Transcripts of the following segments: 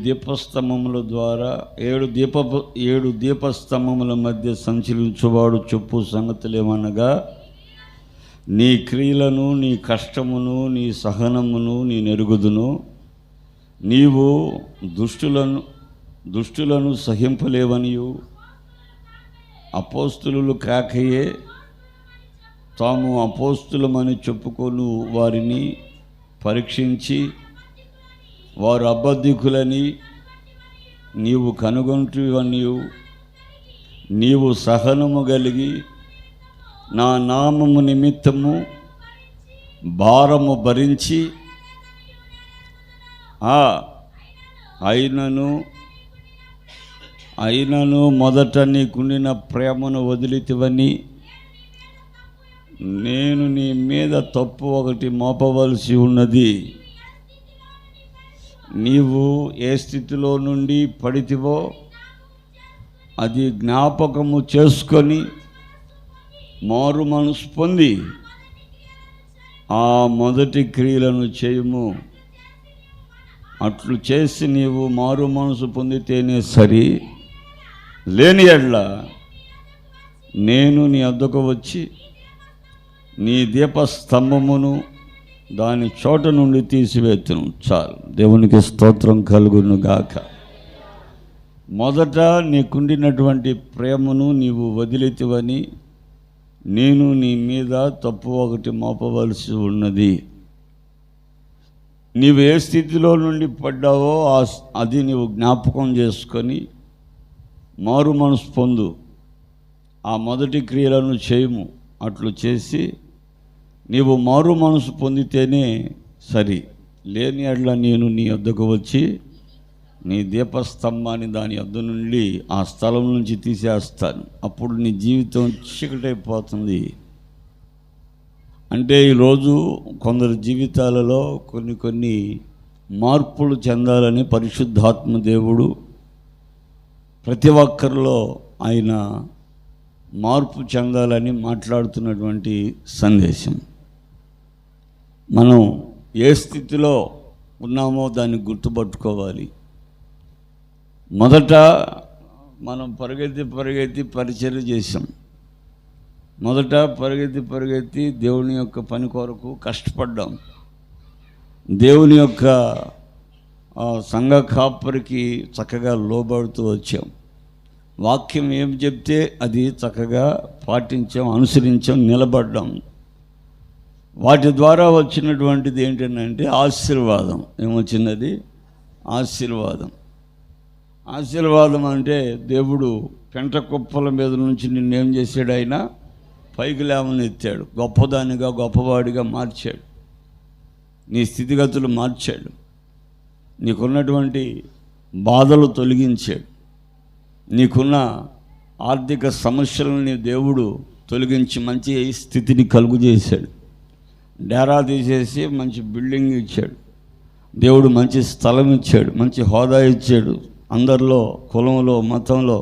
దీపస్తంభముల ద్వారా ఏడు దీపస్తంభముల మధ్య సంచరించువాడు చెప్పు సంగతులేమనగా, నీ క్రియలను, నీ కష్టమును, నీ సహనమును నీ నెరుగుదును. నీవు దుష్టులను సహింపలేవనియు, అపోస్తులు కాకయే తాము అపోస్తులమని చెప్పుకొను వారిని పరీక్షించి వారు అబద్ధికులని నీవు కనుగొంటువనియు, నీవు సహనము కలిగి నా నామము నిమిత్తము భారము భరించి అయినను మొదట నీకుండిన ప్రేమను వదిలితివని నేను నీ మీద తప్పు ఒకటి మోపవలసి ఉన్నది. నీవు ఏ స్థితిలో నుండి పడితివో అది జ్ఞాపకము చేసుకొని మారు మనసు పొంది ఆ మొదటి క్రియలను చేయుము. అట్లు చేసి నీవు మారు మనసు పొందితేనే సరి, లేని యెడల నేను నీ వద్దకు వచ్చి నీ దీపస్తంభమును దాని చోట నుండి తీసివేతును. చాలు. దేవునికి స్తోత్రం కలుగును గాక. మొదట నీకుండినటువంటి ప్రేమను నీవు వదిలితివని నేను నీ మీద తప్పు ఒకటి మోపవలసి ఉన్నది. నీవు ఏ స్థితిలో నుండి పడ్డావో అది నీవు జ్ఞాపకం చేసుకొని మారు మనసు పొందు, ఆ మొదటి క్రియలను చేయము. అట్లు చేసి నీవు మారు మనసు పొందితేనే సరి, లేని యెడల నేను నీ వద్దకు వచ్చి నీ దీపస్తంభాన్ని దాని వద్ద నుండి ఆ స్థలం నుంచి తీసేస్తాను. అప్పుడు నీ జీవితం చీకటైపోతుంది. అంటే ఈరోజు కొందరు జీవితాలలో కొన్ని మార్పులు చెందాలని పరిశుద్ధాత్మ దేవుడు ప్రతి ఒక్కరిలో ఆయన మార్పు చెందాలని మాట్లాడుతున్నటువంటి సందేశం. మనం ఏ స్థితిలో ఉన్నామో దాన్ని గుర్తుపట్టుకోవాలి. మొదట మనం పరిగెత్తి పరిచర్య చేసాం. మొదట పరిగెత్తి దేవుని యొక్క పని కొరకు కష్టపడ్డాం. దేవుని యొక్క సంఘ కాపరికి చక్కగా లోబడుతూ వచ్చాం. వాక్యం ఏం చెప్తే అది చక్కగా పాటించాం, అనుసరించాం, నిలబడ్డాం. వాటి ద్వారా వచ్చినటువంటిది ఏంటంటే ఆశీర్వాదం. ఏమొచ్చినది? ఆశీర్వాదం అంటే దేవుడు పెంట కుప్పల మీద నుంచి నిన్నేం చేశాడు? ఆయన పైకి లేవనెత్తాడు, గొప్పవాడిగా మార్చాడు, నీ స్థితిగతులు మార్చాడు, నీకున్నటువంటి బాధలు తొలగించాడు, నీకున్న ఆర్థిక సమస్యలని దేవుడు తొలగించి మంచి స్థితిని కలుగు చేశాడు. డేరా తీసేసి మంచి బిల్డింగ్ ఇచ్చాడు. దేవుడు మంచి స్థలం ఇచ్చాడు, మంచి హోదా ఇచ్చాడు. అందరిలో, కులంలో, మతంలో,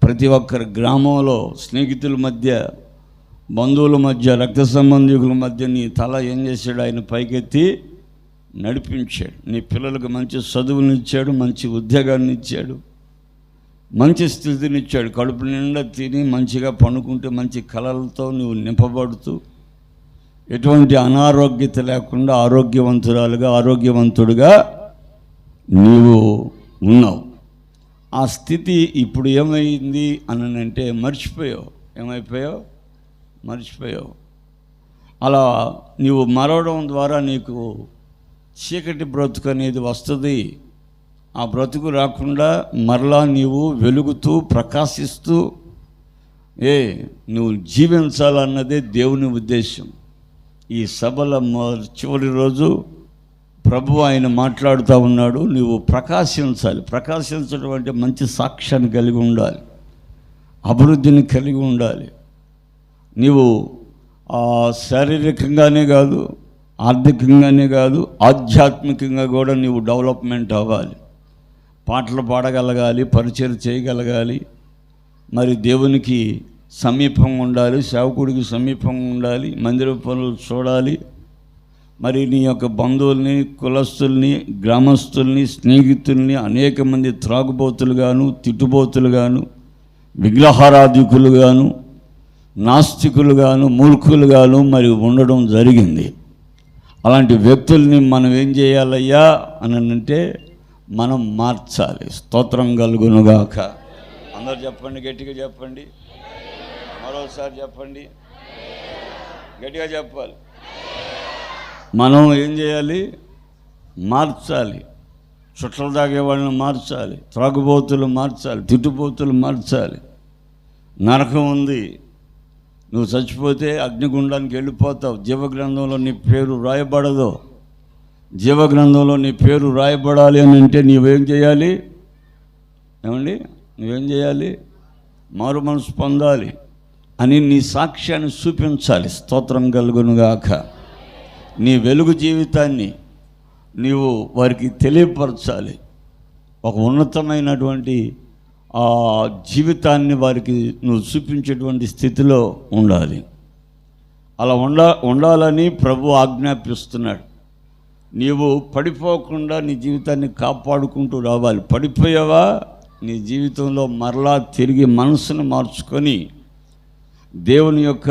ప్రతి ఒక్కరి గ్రామంలో, స్నేహితుల మధ్య, బంధువుల మధ్య, రక్త సంబంధికుల మధ్య నీ తల ఏం చేశాడు? ఆయన పైకెత్తి నడిపించాడు. నీ పిల్లలకు మంచి చదువునిచ్చాడు, మంచి ఉద్యోగాన్ని ఇచ్చాడు, మంచి స్థితినిచ్చాడు. కడుపు నిండా తిని మంచిగా పండుకుంటే మంచి కళలతో నువ్వు నింపబడుతూ ఎటువంటి అనారోగ్యత లేకుండా ఆరోగ్యవంతుడుగా నీవు ఉన్నావు. ఆ స్థితి ఇప్పుడు ఏమైంది అనంటే మర్చిపోయావు. మర్చిపోయావు. అలా నీవు మరవడం ద్వారా నీకు చీకటి బ్రతుకు అనేది వస్తుంది. ఆ బ్రతుకు రాకుండా మరలా నీవు వెలుగుతూ ప్రకాశిస్తూ నువ్వు జీవించాలన్నదే దేవుని ఉద్దేశం. ఈ సభల చివరి రోజు ప్రభు ఆయన మాట్లాడుతూ ఉన్నాడు, నువ్వు ప్రకాశించాలి. ప్రకాశించడం అంటే మంచి సాక్ష్యాన్ని కలిగి ఉండాలి, అభివృద్ధిని కలిగి ఉండాలి. నీవు శారీరకంగానే కాదు, ఆర్థికంగానే కాదు, ఆధ్యాత్మికంగా కూడా నీవు డెవలప్మెంట్ అవ్వాలి. పాటలు పాడగలగాలి, పరిచయం చేయగలగాలి, మరి దేవునికి సమీపంగా ఉండాలి, సేవకుడికి సమీపంగా ఉండాలి, మందిర పనులు చూడాలి, మరి నీ యొక్క బంధువుల్ని, కులస్తుల్ని, గ్రామస్తుల్ని, స్నేహితుల్ని అనేక మంది త్రాగుబోతులుగాను, తిట్టుబోతులుగాను, విగ్రహారాధికులుగాను, నాస్తికులుగాను, మూర్ఖులుగాను మరి ఉండడం జరిగింది. అలాంటి వ్యక్తుల్ని మనం ఏం చేయాలయ్యా అని అంటే మనం మార్చాలి. స్తోత్రం కలుగునుగాక. అందరు చెప్పండి, గట్టిగా చెప్పండి, మరోసారి చెప్పండి, గట్టిగా చెప్పాలి. మనం ఏం చేయాలి? మార్చాలి. చుట్టలు తాగే వాళ్ళని మార్చాలి, త్రాగుబోతులు మార్చాలి, తిట్టుబోతులు మార్చాలి. నరకం ఉంది, నువ్వు చచ్చిపోతే అగ్నిగుండానికి వెళ్ళిపోతావు. జీవగ్రంథంలో నీ పేరు రాయబడదు. జీవగ్రంథంలో నీ పేరు రాయబడాలి అని అంటే నీవేం చేయాలి? ఏమండి, నువ్వేం చేయాలి? మారు మనసు పొందాలి అని నీ సాక్ష్యాన్ని చూపించాలి. స్తోత్రం కలుగునుగాక. నీ వెలుగు జీవితాన్ని నీవు వారికి తెలియపరచాలి. ఒక ఉన్నతమైనటువంటి ఆ జీవితాన్ని వారికి నువ్వు చూపించేటువంటి స్థితిలో ఉండాలి. అలా ఉండాలని ప్రభు ఆజ్ఞాపిస్తున్నాడు. నీవు పడిపోకుండా నీ జీవితాన్ని కాపాడుకుంటూ రావాలి. పడిపోయావా, నీ జీవితంలో మరలా తిరిగి మనసును మార్చుకొని దేవుని యొక్క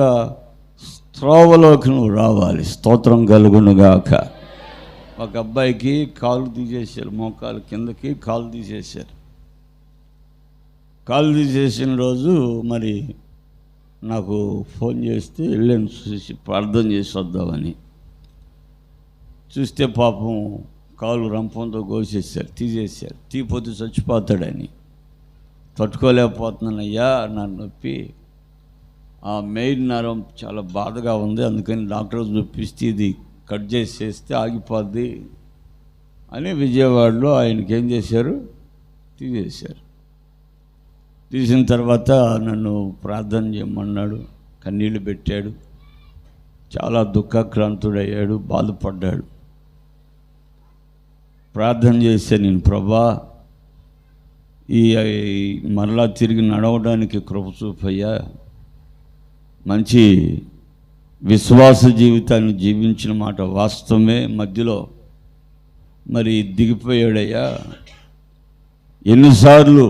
త్రోవలోకి నువ్వు రావాలి. స్తోత్రం కలుగునుగాక. ఒక అబ్బాయికి కాలు తీసేశారు, మోకాలు కిందకి కాలు తీసేశారు. కాలు తీసేసిన రోజు మరి నాకు ఫోన్ చేస్తే వెళ్ళాను, చూసి ప్రార్థన చేసి వద్దామని. చూస్తే పాపం కాలు రంపంతో కోసేసారు, తీసేశారు. తీపోతే చచ్చిపోతాడని తట్టుకోలేకపోతున్నానయ్యా, నా నొప్పి, ఆ మెయిన్ నరం చాలా బాధగా ఉంది, అందుకని డాక్టర్ చూపిస్తే ఇది కట్ చేసేస్తే ఆగిపోద్ది అని విజయవాడలో ఆయనకి ఏం చేశారు? తీసేశారు. తీసిన తర్వాత నన్ను ప్రార్థన చేయమన్నాడు, కన్నీళ్ళు పెట్టాడు, చాలా దుఃఖాక్రాంతుడయ్యాడు, బాధపడ్డాడు. ప్రార్థన చేస్తే నేను, ప్రభా ఈ మరలా తిరిగి నడవడానికి కృప చూపయ్యా, మంచి విశ్వాస జీవితాన్ని జీవించిన మాట వాస్తవమే, మధ్యలో మరి దిగిపోయాడయ్యా. ఎన్నిసార్లు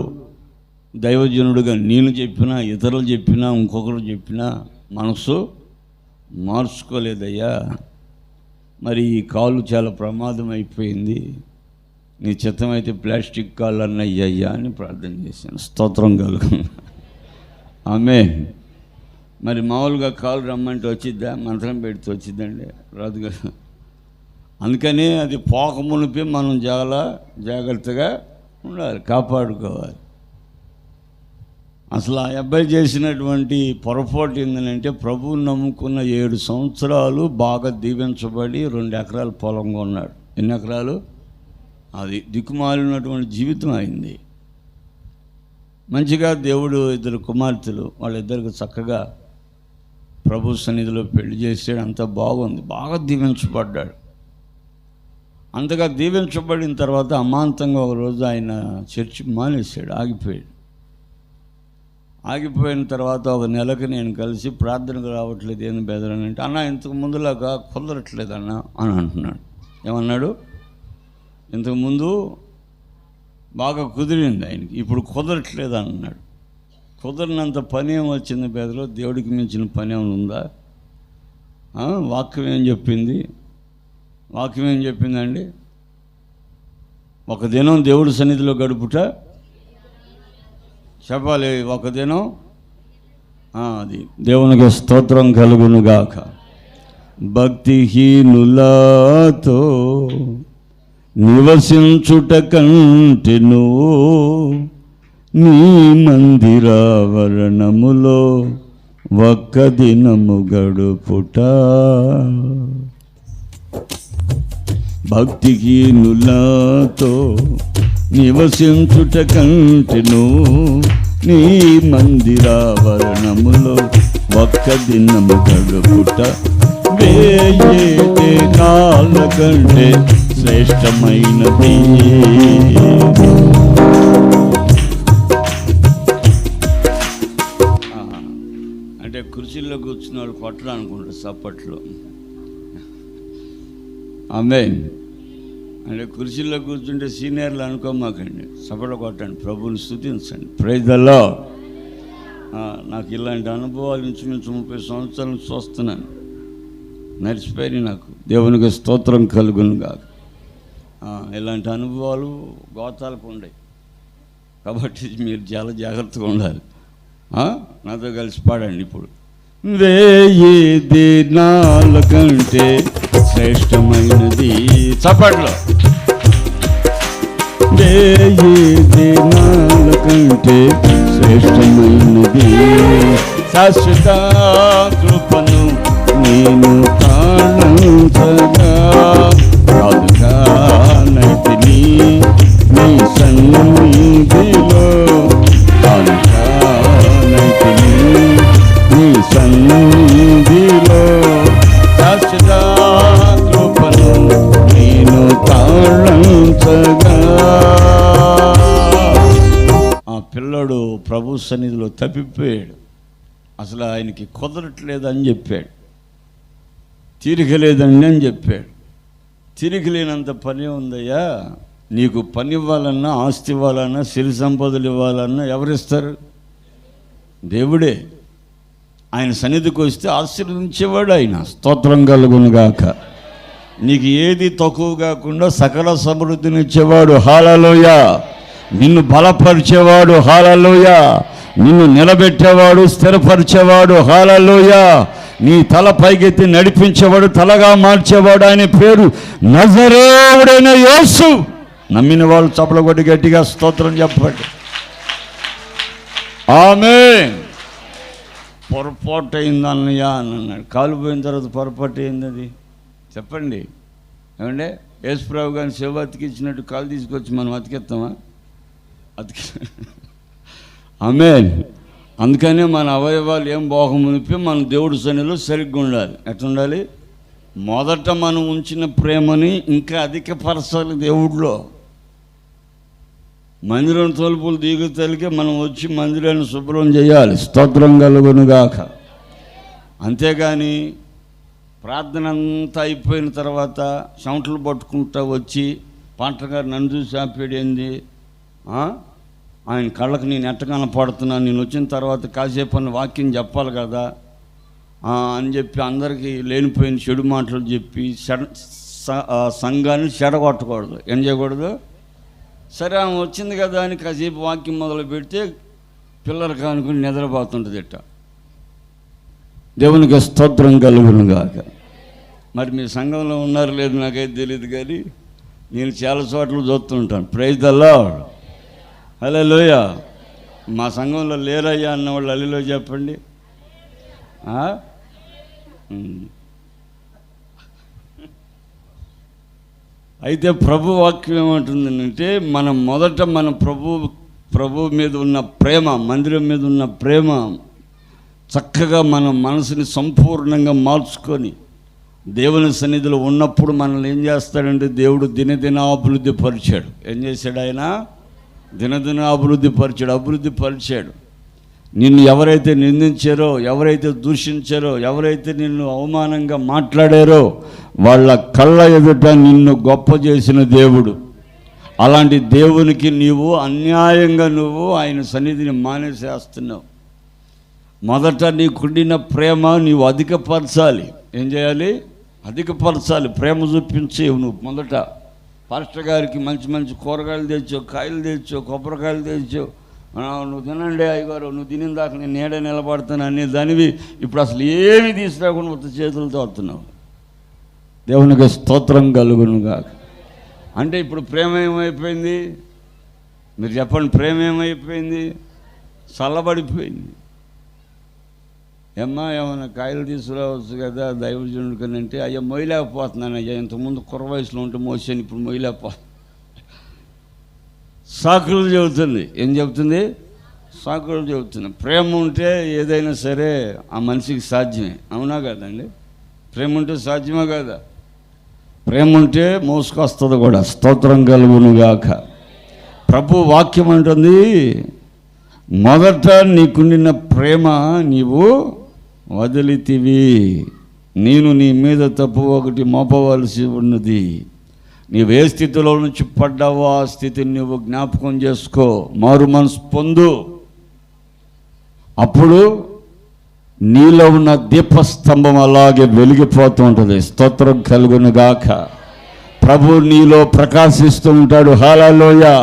దైవజనుడుగా నేను చెప్పినా, ఇతరులు చెప్పినా, ఇంకొకరు చెప్పినా మనసు మార్చుకోలేదయ్యా. మరి ఈ కాలు చాలా ప్రమాదం అయిపోయింది, నీ చిత్తమైతే ప్లాస్టిక్ కాళ్ళు అన్నయ్యా అని ప్రార్థన చేశాను. స్తోత్రం కలుగు. ఆమేన్. మరి మామూలుగా కాలు రమ్మంటే వచ్చిద్దా? మంత్రం పెడితే వచ్చిద్దండి? రాదు కదా. అందుకని అది పోక మునిపి మనం చాలా జాగ్రత్తగా ఉండాలి, కాపాడుకోవాలి. అసలు ఆ అబ్బాయి చేసినటువంటి పొరపాటు ఏంటంటే, ప్రభువుని నమ్ముకున్న 7 సంవత్సరాలు బాగా దీవించబడి 2 ఎకరాల పొలం కొన్నాడు. ఎన్ని ఎకరాలు? అది దిక్కుమాలినటువంటి జీవితం అయింది. మంచిగా దేవుడు 2 కుమార్తెలు, వాళ్ళిద్దరికి చక్కగా ప్రభు సన్నిధిలో పెళ్లి చేసాడు, అంతా బాగుంది, బాగా దీవించబడ్డాడు. అంతగా దీవించబడిన తర్వాత అమాంతంగా ఒకరోజు ఆయన చర్చి మానేశాడు, ఆగిపోయాడు. ఆగిపోయిన తర్వాత ఒక నెలకు నేను కలిసి ప్రార్థనకు రావట్లేదు, ఏంది బెదరని అంటే, అన్న ఇంతకు ముందులాగా కుదరట్లేదు అన్న అని అంటున్నాడు. ఏమన్నాడు? ఇంతకుముందు బాగా కుదిరింది ఆయనకి, ఇప్పుడు కుదరట్లేదు అన్నాడు. కుదరినంత పని ఏం వచ్చింది బెదలో? దేవుడికి మించిన పని ఏమైనా ఉందా? వాక్యం ఏం చెప్పింది? వాక్యం ఏం చెప్పిందండి? ఒక దినం దేవుడి సన్నిధిలో గడుపుట చెప్పాలి. ఒక దినం అది దేవునికి స్తోత్రం కలుగునుగాక. భక్తిహీనులతో నివసించుట కంటెను నీ మందిరావరణములో ఒక్క దినము గడుపుట. భక్తిహీనులతో నివసించుట కంటెను నీ మందిరావరణములో ఒక్క దినము గడుపుట. 1000 కాళ్ళ కంటే శ్రేష్టమైనది. అంటే కుర్చీల్లో కూర్చున్న వాళ్ళు కొట్టడం అనుకుంటారు చప్పట్లు. ఆమేన్. అంటే కుర్చీలో కూర్చుంటే సీనియర్లు అనుకోమాకండి, సపడ కొట్టండి, ప్రభువుని స్తుతించండి. Praise the lord. నాకు ఇలాంటి అనుభవాలు ఇంచుమించు 30 సంవత్సరాల నుంచి చూస్తున్నాను, నడిచిపోయి నాకు. దేవునికి స్తోత్రం కలుగును గాక. ఇలాంటి అనుభవాలు గోతాలకు ఉన్నాయి కాబట్టి మీరు చాలా జాగ్రత్తగా ఉండాలి. నాతో కలిసి పాడండి ఇప్పుడు. 1000 దినాల కంటే శ్రేష్టమైనది, చప్పట్లో. 1000 దినాల కంటే శ్రేష్టమైనది శాశ్వత కృపను నేను కాణించగా, కాదుగా నైతిని నీ సన్నిధిలో, కాదుగా నైతిని నీ సన్నిధిలో, శాశ్వత కృపను నేను కాణించగా. ఆ పిల్లడు ప్రభు సన్నిధిలో తప్పిపోయాడు. అసలు ఆయనకి కుదరట్లేదని చెప్పాడు, తీరిక లేదండి అని చెప్పాడు. తీరిక లేనంత పని ఉందయ్యా. నీకు పని ఇవ్వాలన్నా, ఆస్తి ఇవ్వాలన్నా, సిరి సంపదలు ఇవ్వాలన్నా ఎవరిస్తారు? దేవుడే. ఆయన సన్నిధికి వస్తే ఆశీర్వదించేవాడు ఆయన. స్తోత్రం కలుగునుగాక. నీకు ఏది తక్కువ కాకుండా సకల సమృద్ధినిచ్చేవాడు. హల్లెలూయా. నిన్ను బలపరిచేవాడు. హల్లెలూయా. నిన్ను నిలబెట్టేవాడు, స్థిరపరిచేవాడు. హల్లెలూయా. నీ తల పైకెత్తి నడిపించేవాడు, తలగా మార్చేవాడు. ఆయన పేరు నజరేయుడైన యేసు. నమ్మిన వాళ్ళు చప్పలు కొట్టి గట్టిగా స్తోత్రం చెప్పండి. ఆమేన్. పొరపాటు అయింది అన్నయ్య అని అన్నాడు. కాలు పోయిన తర్వాత పొరపాటు అయింది అది చెప్పండి. ఏమంటే యేసుప్రభు గారిని సేవ అతికిచ్చినట్టు కాలు తీసుకొచ్చి మనం అతికిస్తామా? ఆమేన్. అందుకనే మన అవయవాలు ఏం బాగుమునిపి మన దేవుడి సన్నిధిలో సరిగ్గా ఉండాలి. ఎట్లా ఉండాలి? మొదట మనం ఉంచిన ప్రేమని ఇంకా అధికపరచాలి దేవుడిలో. మందిరం తలుపులు దిగుతలికే మనం వచ్చి మందిరాన్ని శుభ్రం చేయాలి. స్తోత్రం కలుగునుగాక. అంతేగాని ప్రార్థన అంతా అయిపోయిన తర్వాత చెమటలు పట్టుకుంటా వచ్చి పాంటగారు నన్ను చూసి ఆపేడేంది, ఆయన కళ్ళకు నేను ఎట్ట కనపడుతున్నాను, నేను వచ్చిన తర్వాత కాసేపు అన్న వాక్యం చెప్పాలి కదా అని చెప్పి అందరికీ లేనిపోయిన చెడు మాటలు చెప్పి సంఘాన్ని చెడగొట్టకూడదు. ఏం చేయకూడదు? సరే ఆమె వచ్చింది కదా అని కాసేపు వాక్యం మొదలు పెడితే పిల్లలు కానుకుని నిద్రపోతుంటుంది ఇట్ట. దేవునికి స్తోత్రం కలుగునుగాక. మరి మీ సంఘంలో ఉన్నారు లేదు నాకైతే తెలియదు, కానీ నేను చాలా చోట్ల చూస్తుంటాను. Praise the Lord. హల్లెలూయా. మా సంఘంలో లేరయ్యా అన్నవాళ్ళు హల్లెలూయా చెప్పండి. అయితే ప్రభు వాక్యం ఏమంటుందంటే, మనం మొదట మన ప్రభు మీద ఉన్న ప్రేమ, మందిరం మీద ఉన్న ప్రేమ చక్కగా మన మనసుని సంపూర్ణంగా మార్చుకొని దేవుని సన్నిధిలో ఉన్నప్పుడు మనల్ని ఏం చేస్తాడంటే దేవుడు దినదిన అభివృద్ధి పరిచాడు. ఏం చేశాడు? ఆయన దినదిన అభివృద్ధి పరిచాడు. నిన్ను ఎవరైతే నిందించారో, ఎవరైతే దూషించారో, ఎవరైతే నిన్ను అవమానంగా మాట్లాడారో వాళ్ళ కళ్ళ ఎదుట నిన్ను గొప్ప చేసిన దేవుడు. అలాంటి దేవునికి నీవు అన్యాయంగా ఆయన సన్నిధిని మానేసేస్తున్నావు. మొదట నీకుండిన ప్రేమ నీవు అధికపరచాలి. ఏం చేయాలి? అధికపరచాలి. ప్రేమ చూపించేవు నువ్వు. మొదట పాస్టర్ గారికి మంచి మంచి కూరగాయలు తెచ్చావు, కాయలు తెచ్చావు, కొబ్బరికాయలు తెచ్చావు. నువ్వు తినండి అయ్యగారు, నువ్వు తినిన దాకా నేను నేడే నిలబడతాను అనే దానివి ఇప్పుడు అసలు ఏమి తీసుకురాకుండా మొత్తం చేతులతో వస్తున్నావు. దేవునికి స్తోత్రం కలుగునుగా. అంటే ఇప్పుడు ప్రేమ ఏమైపోయింది? మీరు చెప్పండి. ప్రేమ ఏమైపోయింది? చల్లబడిపోయింది. ఏమైనా కాయలు తీసుకురావచ్చు కదా దైవజనుడి కన్నా అంటే, అయ్యా మొయ్యలేకపోతున్నాను అయ్యా, ఇంతకుముందు కుర్ర వయసులో ఉంటే మోసాను, ఇప్పుడు మొయ్యలేకపోతున్నాను. సాకులు చెబుతుంది. ఏం చెబుతుంది? సాకులు చెబుతుంది. ప్రేమ ఉంటే ఏదైనా సరే ఆ మనిషికి సాధ్యమే. అవునా కదండి? ప్రేమ ఉంటే సాధ్యమే కదా? ప్రేమ ఉంటే మోసుకొస్తుంది కూడా. స్తోత్రం కలుగునుగాక. ప్రభు వాక్యం అంటుంది, మొదట నీకుండిన ప్రేమ నీవు వదిలితివి. నేను నీ మీద తప్పు ఒకటి మోపవలసి ఉన్నది. నీవు ఏ స్థితిలో నుంచి పడ్డావో ఆ స్థితిని నువ్వు జ్ఞాపకం చేసుకో, మారు మనసు పొందు. అప్పుడు నీలో ఉన్న దీపస్తంభం అలాగే వెలిగిపోతూ ఉంటుంది. స్తోత్రం కలుగును గాక. ప్రభు నీలో ప్రకాశిస్తూ ఉంటాడు. హల్లెలూయా.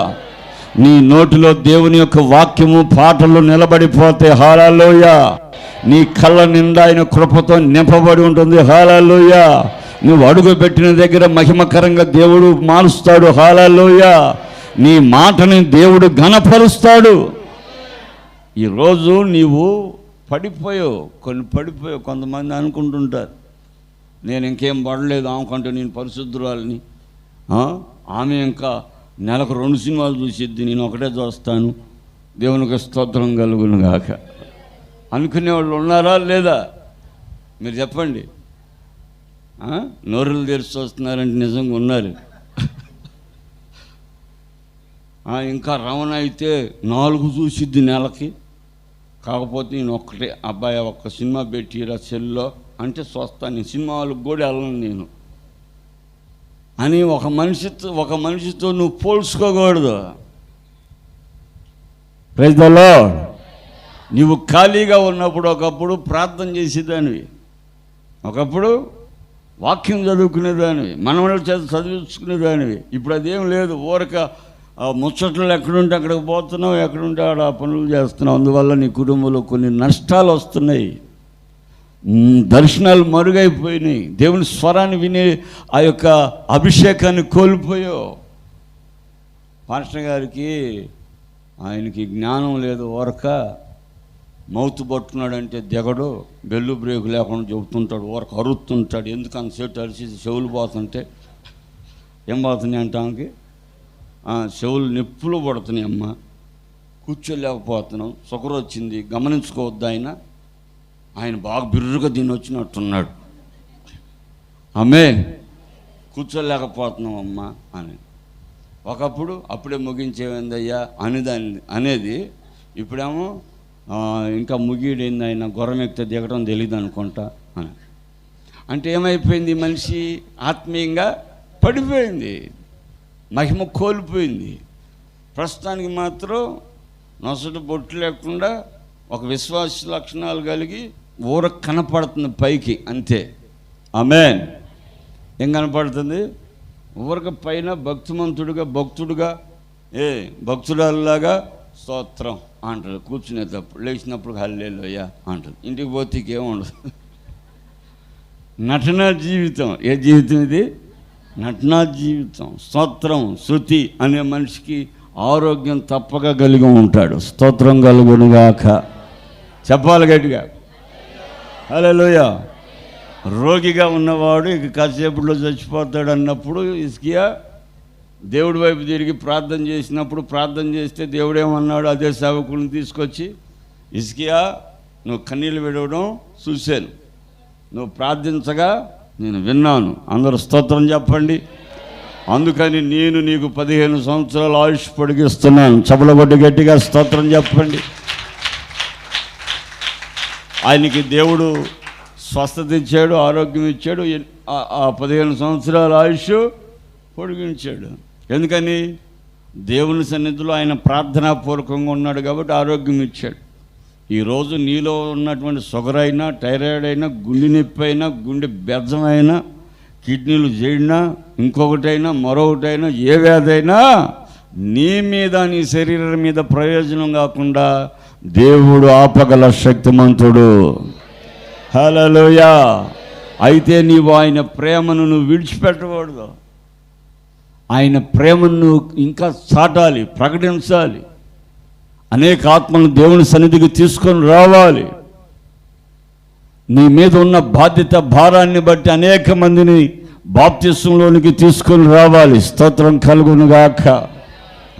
నీ నోటిలో దేవుని యొక్క వాక్యము పాటలు నిలబడిపోతే హల్లెలూయా. నీ కళ్ళ నిండా ఆయన కృపతో నింపబడి ఉంటుంది. హల్లెలూయా. నువ్వు అడుగు పెట్టిన దగ్గర మహిమకరంగా దేవుడు మారుస్తాడు. హల్లెలూయా. నీ మాటని దేవుడు ఘనపరుస్తాడు. ఈరోజు నీవు పడిపోయావు, కొంతమంది అనుకుంటుంటారు నేను ఇంకేం పడలేదు, ఆమెకంటే నేను పరిశుద్ధురాలని, ఆమె ఇంకా నెలకు 2 సినిమాలు చూసిద్ది, నేను ఒకటే చూస్తాను, దేవునికి స్తోత్రం కలుగును గాక అనుకునేవాళ్ళు ఉన్నారా లేదా? మీరు చెప్పండి. నోరులు తెరిచి వస్తున్నారంటే నిజంగా ఉన్నారు. ఇంకా రమణ అయితే 4 చూసిద్ది నెలకి. కాకపోతే నేను ఒక్కటే, అబ్బాయి ఒక్క సినిమా పెట్టిరా సెల్లో అంటే చూస్తాను, నేను సినిమా వాళ్ళకి కూడా వెళ్ళను నేను అని ఒక మనిషితో నువ్వు పోల్చుకోకూడదు. Praise the lord. నువ్వు ఖాళీగా ఉన్నప్పుడు ఒకప్పుడు ప్రార్థన చేసేదానివి, ఒకప్పుడు వాక్యం చదువుకునేదానివి, మనవళ్ళ చేత చదివించుకునేదానివి. ఇప్పుడు అదేం లేదు. ఊరక ముచ్చట్లు ఎక్కడుంటే అక్కడికి పోతున్నావు, ఎక్కడుంటే ఆడ పనులు చేస్తున్నావు. అందువల్ల నీ కుటుంబంలో కొన్ని నష్టాలు వస్తున్నాయి, దర్శనాలు మరుగైపోయినాయి, దేవుని స్వరాన్ని వినే ఆ యొక్క అభిషేకాన్ని కోల్పోయావు. పాస్టర్ గారికి ఆయనకి జ్ఞానం లేదు, ఊరక మౌత్ పట్టుకున్నాడంటే దిగడు, బెల్లు బ్రేకు లేకుండా చెబుతుంటాడు, ఊరక అరుతుంటాడు. ఎందుకు అంతసేపు అరిచి చెవులు పోతుంటే ఏం పోతున్నాయి అంటే ఆమెకి చెవులు నొప్పులు పడుతున్నాయి, అమ్మ కూర్చోలేకపోతున్నాం, షుగర్ వచ్చింది, గమనించుకోవద్దు. ఆయన బాగా బిర్రుగా దీన్ని వచ్చినట్టున్నాడు, ఆమేన్, కూర్చోలేకపోతున్నాం అమ్మ అని. ఒకప్పుడు అప్పుడే ముగించేమైందయ్యా అనేది ఇప్పుడేమో ఇంకా ముగిడైంది, ఆయన గుర్రం ఎక్కితే దిగడం తెలియదు అనుకుంటా అని. అంటే ఏమైపోయింది? మనిషి ఆత్మీయంగా పడిపోయింది, మహిమ కోల్పోయింది. ప్రస్తుతానికి మాత్రం నొసటి బొట్టు లేకుండా ఒక విశ్వాస లక్షణాలు కలిగి ఊర కనపడుతుంది పైకి, అంతే. ఆమేన్. ఏం కనపడుతుంది? ఊరక పైన భక్తుడుగా భక్తురాల్లాగా స్తోత్రం అంటాడు, కూర్చునేటప్పుడు, లేచినప్పుడు హల్లెలూయా అంటాడు, ఇంటికి పోతే ఏముండదు. నటనా జీవితం. ఏ జీవితం ఇది? నటనా జీవితం. స్తోత్రం శృతి అనే మనిషికి ఆరోగ్యం తప్పక కలిగి ఉంటాడు. స్తోత్రం కలుగునుగాక. చెప్పాలి గట్టిగా హల్లెలూయా. రోగిగా ఉన్నవాడు ఇక కాసేపులో చచ్చిపోతాడు అన్నప్పుడు హిజ్కియా దేవుడి వైపు తిరిగి ప్రార్థన చేసినప్పుడు, ప్రార్థన చేస్తే దేవుడేమన్నాడు? అదే సేవకులను తీసుకొచ్చి, హిజ్కియా నువ్వు కన్నీళ్ళు విడవడం చూశాను, నువ్వు ప్రార్థించగా నేను విన్నాను. అందరూ స్తోత్రం చెప్పండి. అందుకని నేను నీకు 15 సంవత్సరాల ఆయుష్ పొడిగిస్తున్నాను. చపలగొట్టి గట్టిగా స్తోత్రం చెప్పండి. ఆయనకి దేవుడు స్వస్థత ఇచ్చాడు, ఆరోగ్యం ఇచ్చాడు, ఆ 15 సంవత్సరాల ఆయుష్ పొడిగించాడు. ఎందుకని? దేవుని సన్నిధిలో ఆయన ప్రార్థనాపూర్వకంగా ఉన్నాడు కాబట్టి ఆరోగ్యం ఇచ్చాడు. ఈరోజు నీలో ఉన్నటువంటి షుగర్ అయినా, థైరాయిడ్ అయినా, గుండె నొప్పి అయినా, గుండె బెజ్జమైనా, కిడ్నీలు చేడినా, ఇంకొకటైనా మరొకటైనా, ఏ వ్యాధి అయినా నీ మీద, నీ శరీరం మీద ప్రయోజనం కాకుండా దేవుడు ఆపగల శక్తిమంతుడు. హల్లెలూయా. అయితే నీవు ఆయన ప్రేమను నువ్వు విడిచిపెట్టకూడదు. ఆయన ప్రేమను ఇంకా చాటాలి, ప్రకటించాలి. అనేక ఆత్మలను దేవుని సన్నిధికి తీసుకొని రావాలి. నీ మీద ఉన్న బాధ్యత భారాన్ని బట్టి అనేక మందిని బాప్తిస్మంలోనికి తీసుకొని రావాలి. స్తోత్రం కలుగునుగాక.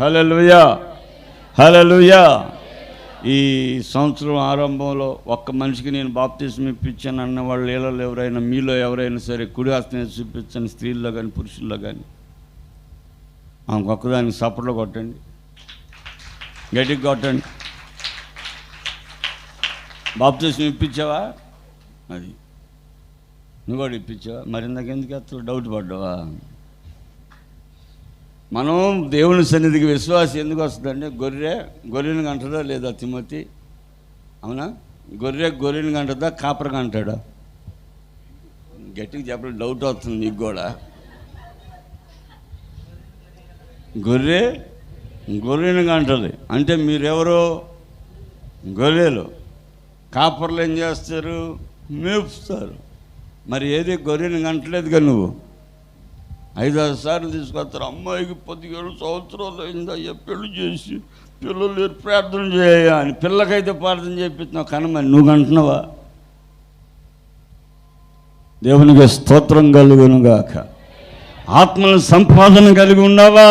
హల్లెలూయా, హల్లెలూయా. ఈ సంవత్సరం ఆరంభంలో ఒక్క మనిషికి నేను బాప్తిస్మం ఇప్పించాను అన్న వాళ్ళు ఏళ్ళలో ఎవరైనా, మీలో ఎవరైనా సరే కుడి హస్తం చూపించండి, స్త్రీల్లో కానీ పురుషుల్లో కానీ. ఒక్కదానికి సపోర్ట్లో కొట్టండి, గట్టిగా కొట్టండి. బాప్తిస్మం ఇప్పించావా? అది నువ్వు కూడా ఇప్పించావా? మరి ఇందాకెందుకు ఎత్తలు డౌట్ పడ్డావా? మనం దేవుని సన్నిధికి విశ్వాసం ఎందుకు వస్తుందంటే గొర్రెని కంటదా లేదా తిమోతి? అవునా? గొర్రెని కంటదా కాపరగా అంటాడా? గట్టిగా చెప్పడం డౌట్ వస్తుంది నీకు కూడా. గొర్రెని కంటది అంటే మీరెవరో గొర్రెలు, కాపర్లు ఏం చేస్తారు? మేపుస్తారు. మరి ఏది గొర్రెని కంటలేదుగా నువ్వు. 5-6 సార్లు తీసుకొస్తారు. అమ్మాయికి 17 సంవత్సరాలు అయిందయ్యా, పెళ్లి చేసి పిల్లలు ప్రార్థన చేయ అని. పిల్లకైతే ప్రార్థన చేపిస్తున్నావు కానీ మరి నువ్వు అంటున్నావా? దేవునికి స్తోత్రం కలుగునుగాక. ఆత్మల సంపాదన కలిగి ఉన్నావా?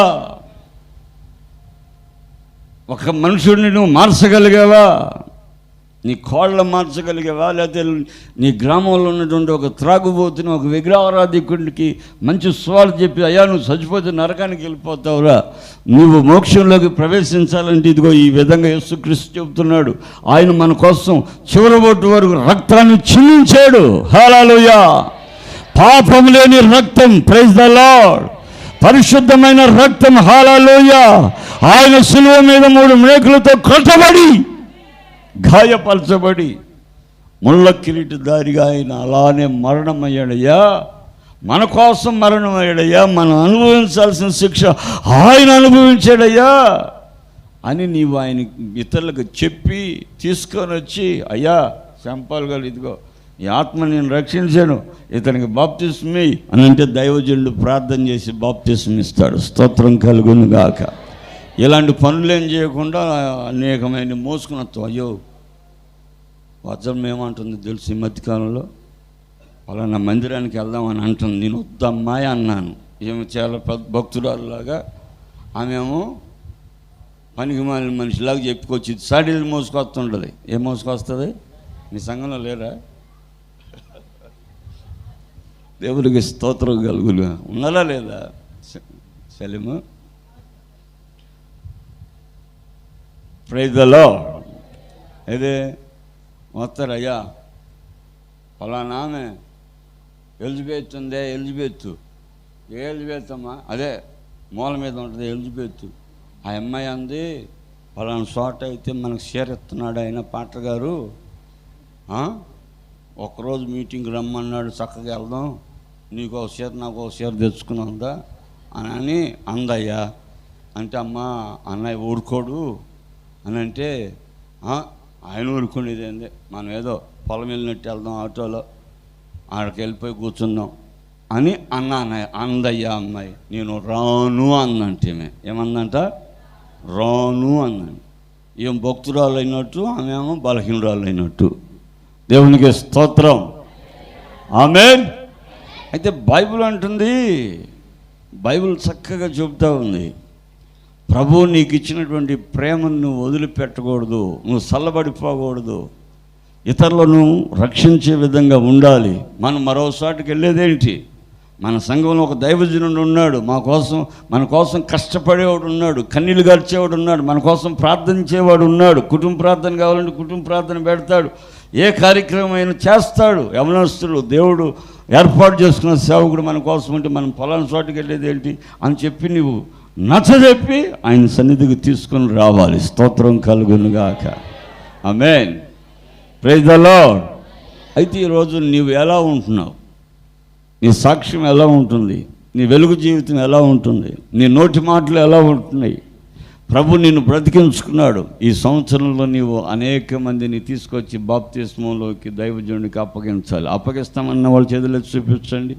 ఒక మనుషుడిని నువ్వు మార్చగలిగావా? నీ కోళ్ళ మార్చగలిగావా? లేకపోతే నీ గ్రామంలో ఉన్నటువంటి ఒక త్రాగుబోతుని, ఒక విగ్రహారాధికుడికి మంచి సువార్త చెప్పి అయ్యా నువ్వు చచ్చిపోతే నరకానికి వెళ్ళిపోతావురా, నువ్వు మోక్షంలోకి ప్రవేశించాలంటే ఇదిగో ఈ విధంగా యేసుక్రీస్తు చెబుతున్నాడు. ఆయన మన కోసం చివరి బొట్టు వరకు రక్తాన్ని చిందించాడు. హల్లెలూయా. పాపం లేని రక్తం, ప్రైజ్ ద లార్డ్, పరిశుద్ధమైన రక్తం. హల్లెలూయా. ఆయన శిలువ మీద 3 మేకులతో కొట్టబడి గాయపరచబడి ముళ్ళ కిరీటధారిగా ఆయన అలానే మరణమయ్యాడయ్యా, మన కోసం మరణమయ్యాడయ్యా, మనం అనుభవించాల్సిన శిక్ష ఆయన అనుభవించాడయ్యా అని నీవు ఆయన ఇతరులకు చెప్పి తీసుకొని వచ్చి అయ్యా చంపాలి గారు, ఇదిగో ఈ ఆత్మ నేను రక్షించాను, ఇతనికి బాప్తిస్మీ అని అంటే దైవజనుడు ప్రార్థన చేసి బాప్తిస్మ ఇస్తాడు. స్తోత్రం కలుగును గాక. ఇలాంటి పనులు ఏం చేయకుండా అనేకమైన మోసుకుని వస్తాం. అయ్యో వజ్రం ఏమంటుంది తెలుసు, ఈ మధ్యకాలంలో పలానా మందిరానికి వెళ్దామని అంటుంది. నేను వద్దమ్మాయి అన్నాను. ఏమో చాలా పెద్ద భక్తురాలులాగా ఆమెమో పనికి మాలిన మనిషిలాగా చెప్పుకొచ్చి సాడీలు మోసుకొస్తుంటుంది. ఏం మోసుకొస్తుంది? మీ సంఘంలో లేరా? దేవుడికి స్తోత్రం కలుగులుగా. ఉన్నారా లేదా సలీము? Praise the Lord. అయితే వస్తారయ్యా ఫలానా ఆమె ఎలిజబెత్ ఉందే, ఎలిజబెత్ ఏ ఎలిజబెత్ అమ్మా? అదే మూల మీద ఉంటుంది ఎలిజబెత్. ఆ అమ్మాయి అంది ఫలానా చోట అయితే మనకు షేర్ ఇస్తున్నాడు ఆయన పాటర్ గారు, ఒకరోజు మీటింగ్కి రమ్మన్నాడు, చక్కగా వెళ్దాం, నీకు ఒక షేర్ నాకు ఒక షేర్ తెచ్చుకున్నాందా అని అందయ్యా. అంటే అమ్మ అన్నయ్య ఊరుకోడు అని అంటే ఆయన ఊరుకునేది ఏంది, మనం ఏదో పొలం వెళ్ళినట్టు వెళ్దాం ఆటోలో, ఆడికి వెళ్ళిపోయి కూర్చుందాం అని అందయ్యా అమ్మాయి. నేను రాను అందంటే ఏమందంట? రాను అందండి. ఏం భక్తురాలు అయినట్టు, ఆమెమో బలహీనురాలు అయినట్టు. దేవునికి స్తోత్రం. ఆమేన్. అయితే బైబిల్ అంటుంది, బైబిల్ చక్కగా చెబుతూ ఉంది, ప్రభువు నీకు ఇచ్చినటువంటి ప్రేమను నువ్వు వదిలిపెట్టకూడదు, నువ్వు చల్లబడిపోకూడదు, ఇతరులను రక్షించే విధంగా ఉండాలి. మనం మరోసాటికి వెళ్ళేదేంటి? మన సంఘంలో ఒక దైవజనుడు ఉన్నాడు, మన కోసం కష్టపడేవాడు ఉన్నాడు, కన్నీళ్ళు గడిచేవాడు ఉన్నాడు, మన కోసం ప్రార్థించేవాడు ఉన్నాడు. కుటుంబ ప్రార్థన కావాలంటే కుటుంబ ప్రార్థన పెడతాడు, ఏ కార్యక్రమం అయినా చేస్తాడు. యవనస్తుడు దేవుడు ఏర్పాటు చేసుకున్న సేవకుడు మన కోసం ఉంటే మనం పొలాన చోటుకి వెళ్ళేది ఏంటి అని చెప్పి నువ్వు నచ్చజెప్పి ఆయన సన్నిధికి తీసుకొని రావాలి. స్తోత్రం కలుగునుగాక. ఆమేన్. Praise the Lord. అయితే ఈరోజు నీవు ఎలా ఉంటున్నావు? నీ సాక్ష్యం ఎలా ఉంటుంది? నీ వెలుగు జీవితం ఎలా ఉంటుంది? నీ నోటి మాటలు ఎలా ఉంటున్నాయి? ప్రభు నిన్ను బ్రతికించుకున్నాడు. ఈ సంవత్సరంలో నీవు అనేక మందిని తీసుకొచ్చి బాప్తిస్మంలోకి దైవజనుడికి అప్పగించాలి. అప్పగిస్తామన్న వాళ్ళ చేతులు చూపించండి.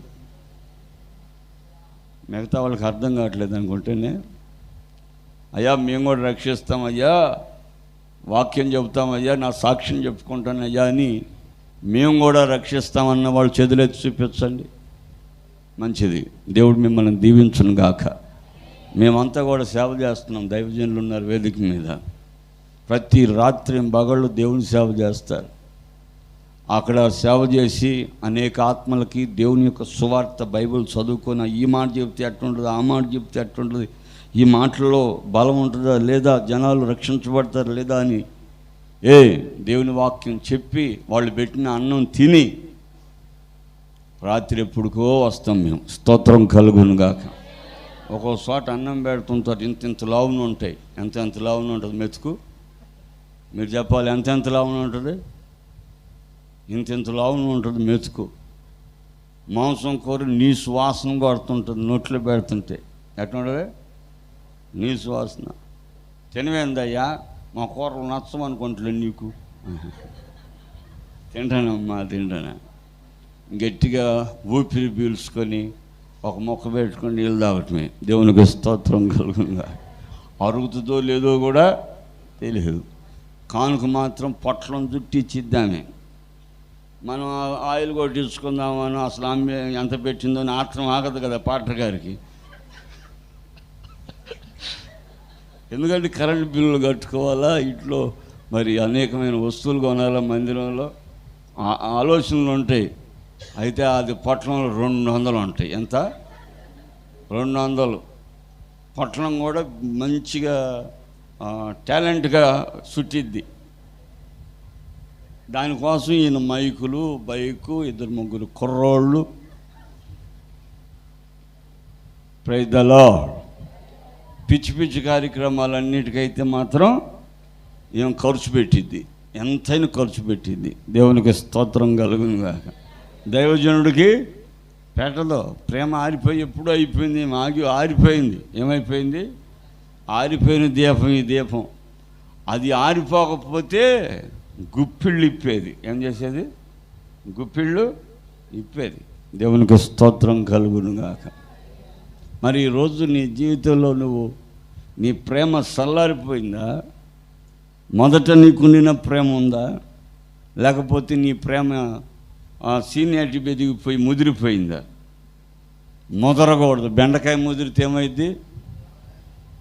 మిగతా వాళ్ళకి అర్థం కావట్లేదు అనుకుంటేనే అయ్యా మేము కూడా రక్షిస్తామయ్యా, వాక్యం చెబుతామయ్యా, నా సాక్ష్యం చెప్పుకుంటానయ్యా అని మేము కూడా రక్షిస్తామన్న వాళ్ళు చేతులెత్తి చూపించండి. మంచిది. దేవుడు మిమ్మల్ని దీవించును గాక. మేమంతా కూడా సేవ చేస్తున్నాం. దైవజనులు ఉన్నారు వేదిక మీద, ప్రతి రాత్రి పగళ్ళు దేవుని సేవ చేస్తారు. అక్కడ సేవ చేసి అనేక ఆత్మలకి దేవుని యొక్క సువార్త బైబిల్ చదువుకొని ఈ మాట చెప్తే ఎట్టుంటుంది, ఆ మాట చెప్తే ఎట్టుంటుంది, ఈ మాటల్లో బలం ఉంటుందా లేదా, జనాలు రక్షించబడతారు లేదా అని దేవుని వాక్యం చెప్పి వాళ్ళు పెట్టిన అన్నం తిని రాత్రి ఎప్పుడుకో వస్తాం మేము. స్తోత్రం కలుగునుగాక. ఒక్కో చోట అన్నం పెడుతుంటారు, ఇంత లావున ఉంటాయి. ఎంత లావున ఉంటుంది మెతుకు? మీరు చెప్పాలి, ఎంత లావున ఉంటుంది? ఇంత లావున ఉంటుంది మెతుకు. మాంసం కూర నీ సువాసన కొడుతుంటుంది నోట్లో పెడుతుంటే. ఎట్లుంటుంది? నీ సువాసన. తినవేందయ్యా, మా కూరలు నచ్చమనుకుంటలే నీకు. తింటానమ్మా, తింటానా. గట్టిగా ఊపిరి పీల్చుకొని ఒక మొక్క పెట్టుకొని నీళ్ళు తాగటమే. దేవునికి స్తోత్రం కలుగుగా. అరుగుతుందో లేదో కూడా తెలియదు. కానుక మాత్రం పొట్లం చుట్టి ఇచ్చిద్దామే. మనం ఆయిల్ కొట్టించుకుందామని అసలు ఆమె ఎంత పెట్టిందో అని ఆత్రం ఆగదు కదా పాటర్ గారికి. ఎందుకంటే కరెంటు బిల్లులు కట్టుకోవాలా, ఇంట్లో మరి అనేకమైన వస్తువులు కొనాలా, మందిరంలో ఆలోచనలు ఉంటాయి. అయితే అది పొట్లంలో 200 ఉంటాయి. ఎంత? 200. పొట్లం కూడా మంచిగా టాలెంట్గా చుట్టిద్ది. దానికోసం ఈయన మైకులు, బైకు, 2-3 కుర్రోళ్ళు. Praise the lord. పిచ్చి కార్యక్రమాలన్నిటికైతే మాత్రం ఏం ఖర్చు పెట్టిద్ది, ఎంతైనా ఖర్చు పెట్టిద్ది. దేవునికి స్తోత్రం కలుగునుగాక. దైవజనుడికి పెట్టదు. ప్రేమ ఆరిపోయి ఎప్పుడూ అయిపోయింది. ఆరిపోయింది. ఏమైపోయింది? ఆరిపోయిన దీపం ఈ దీపం. అది ఆరిపోకపోతే గుప్పిళ్ళు ఇప్పేది. ఏం చేసేది? గుప్పిళ్ళు ఇప్పేది. దేవునికి స్తోత్రం కలుగునుగాక. మరి ఈరోజు నీ జీవితంలో నీ ప్రేమ చల్లారిపోయిందా? మొదట నీకు నిన్న ప్రేమ ఉందా? లేకపోతే నీ ప్రేమ సీనియారిటీ బెదిగిపోయి ముదిరిపోయిందా? ముదరకూడదు. బెండకాయ ముదిరితే ఏమైద్ది?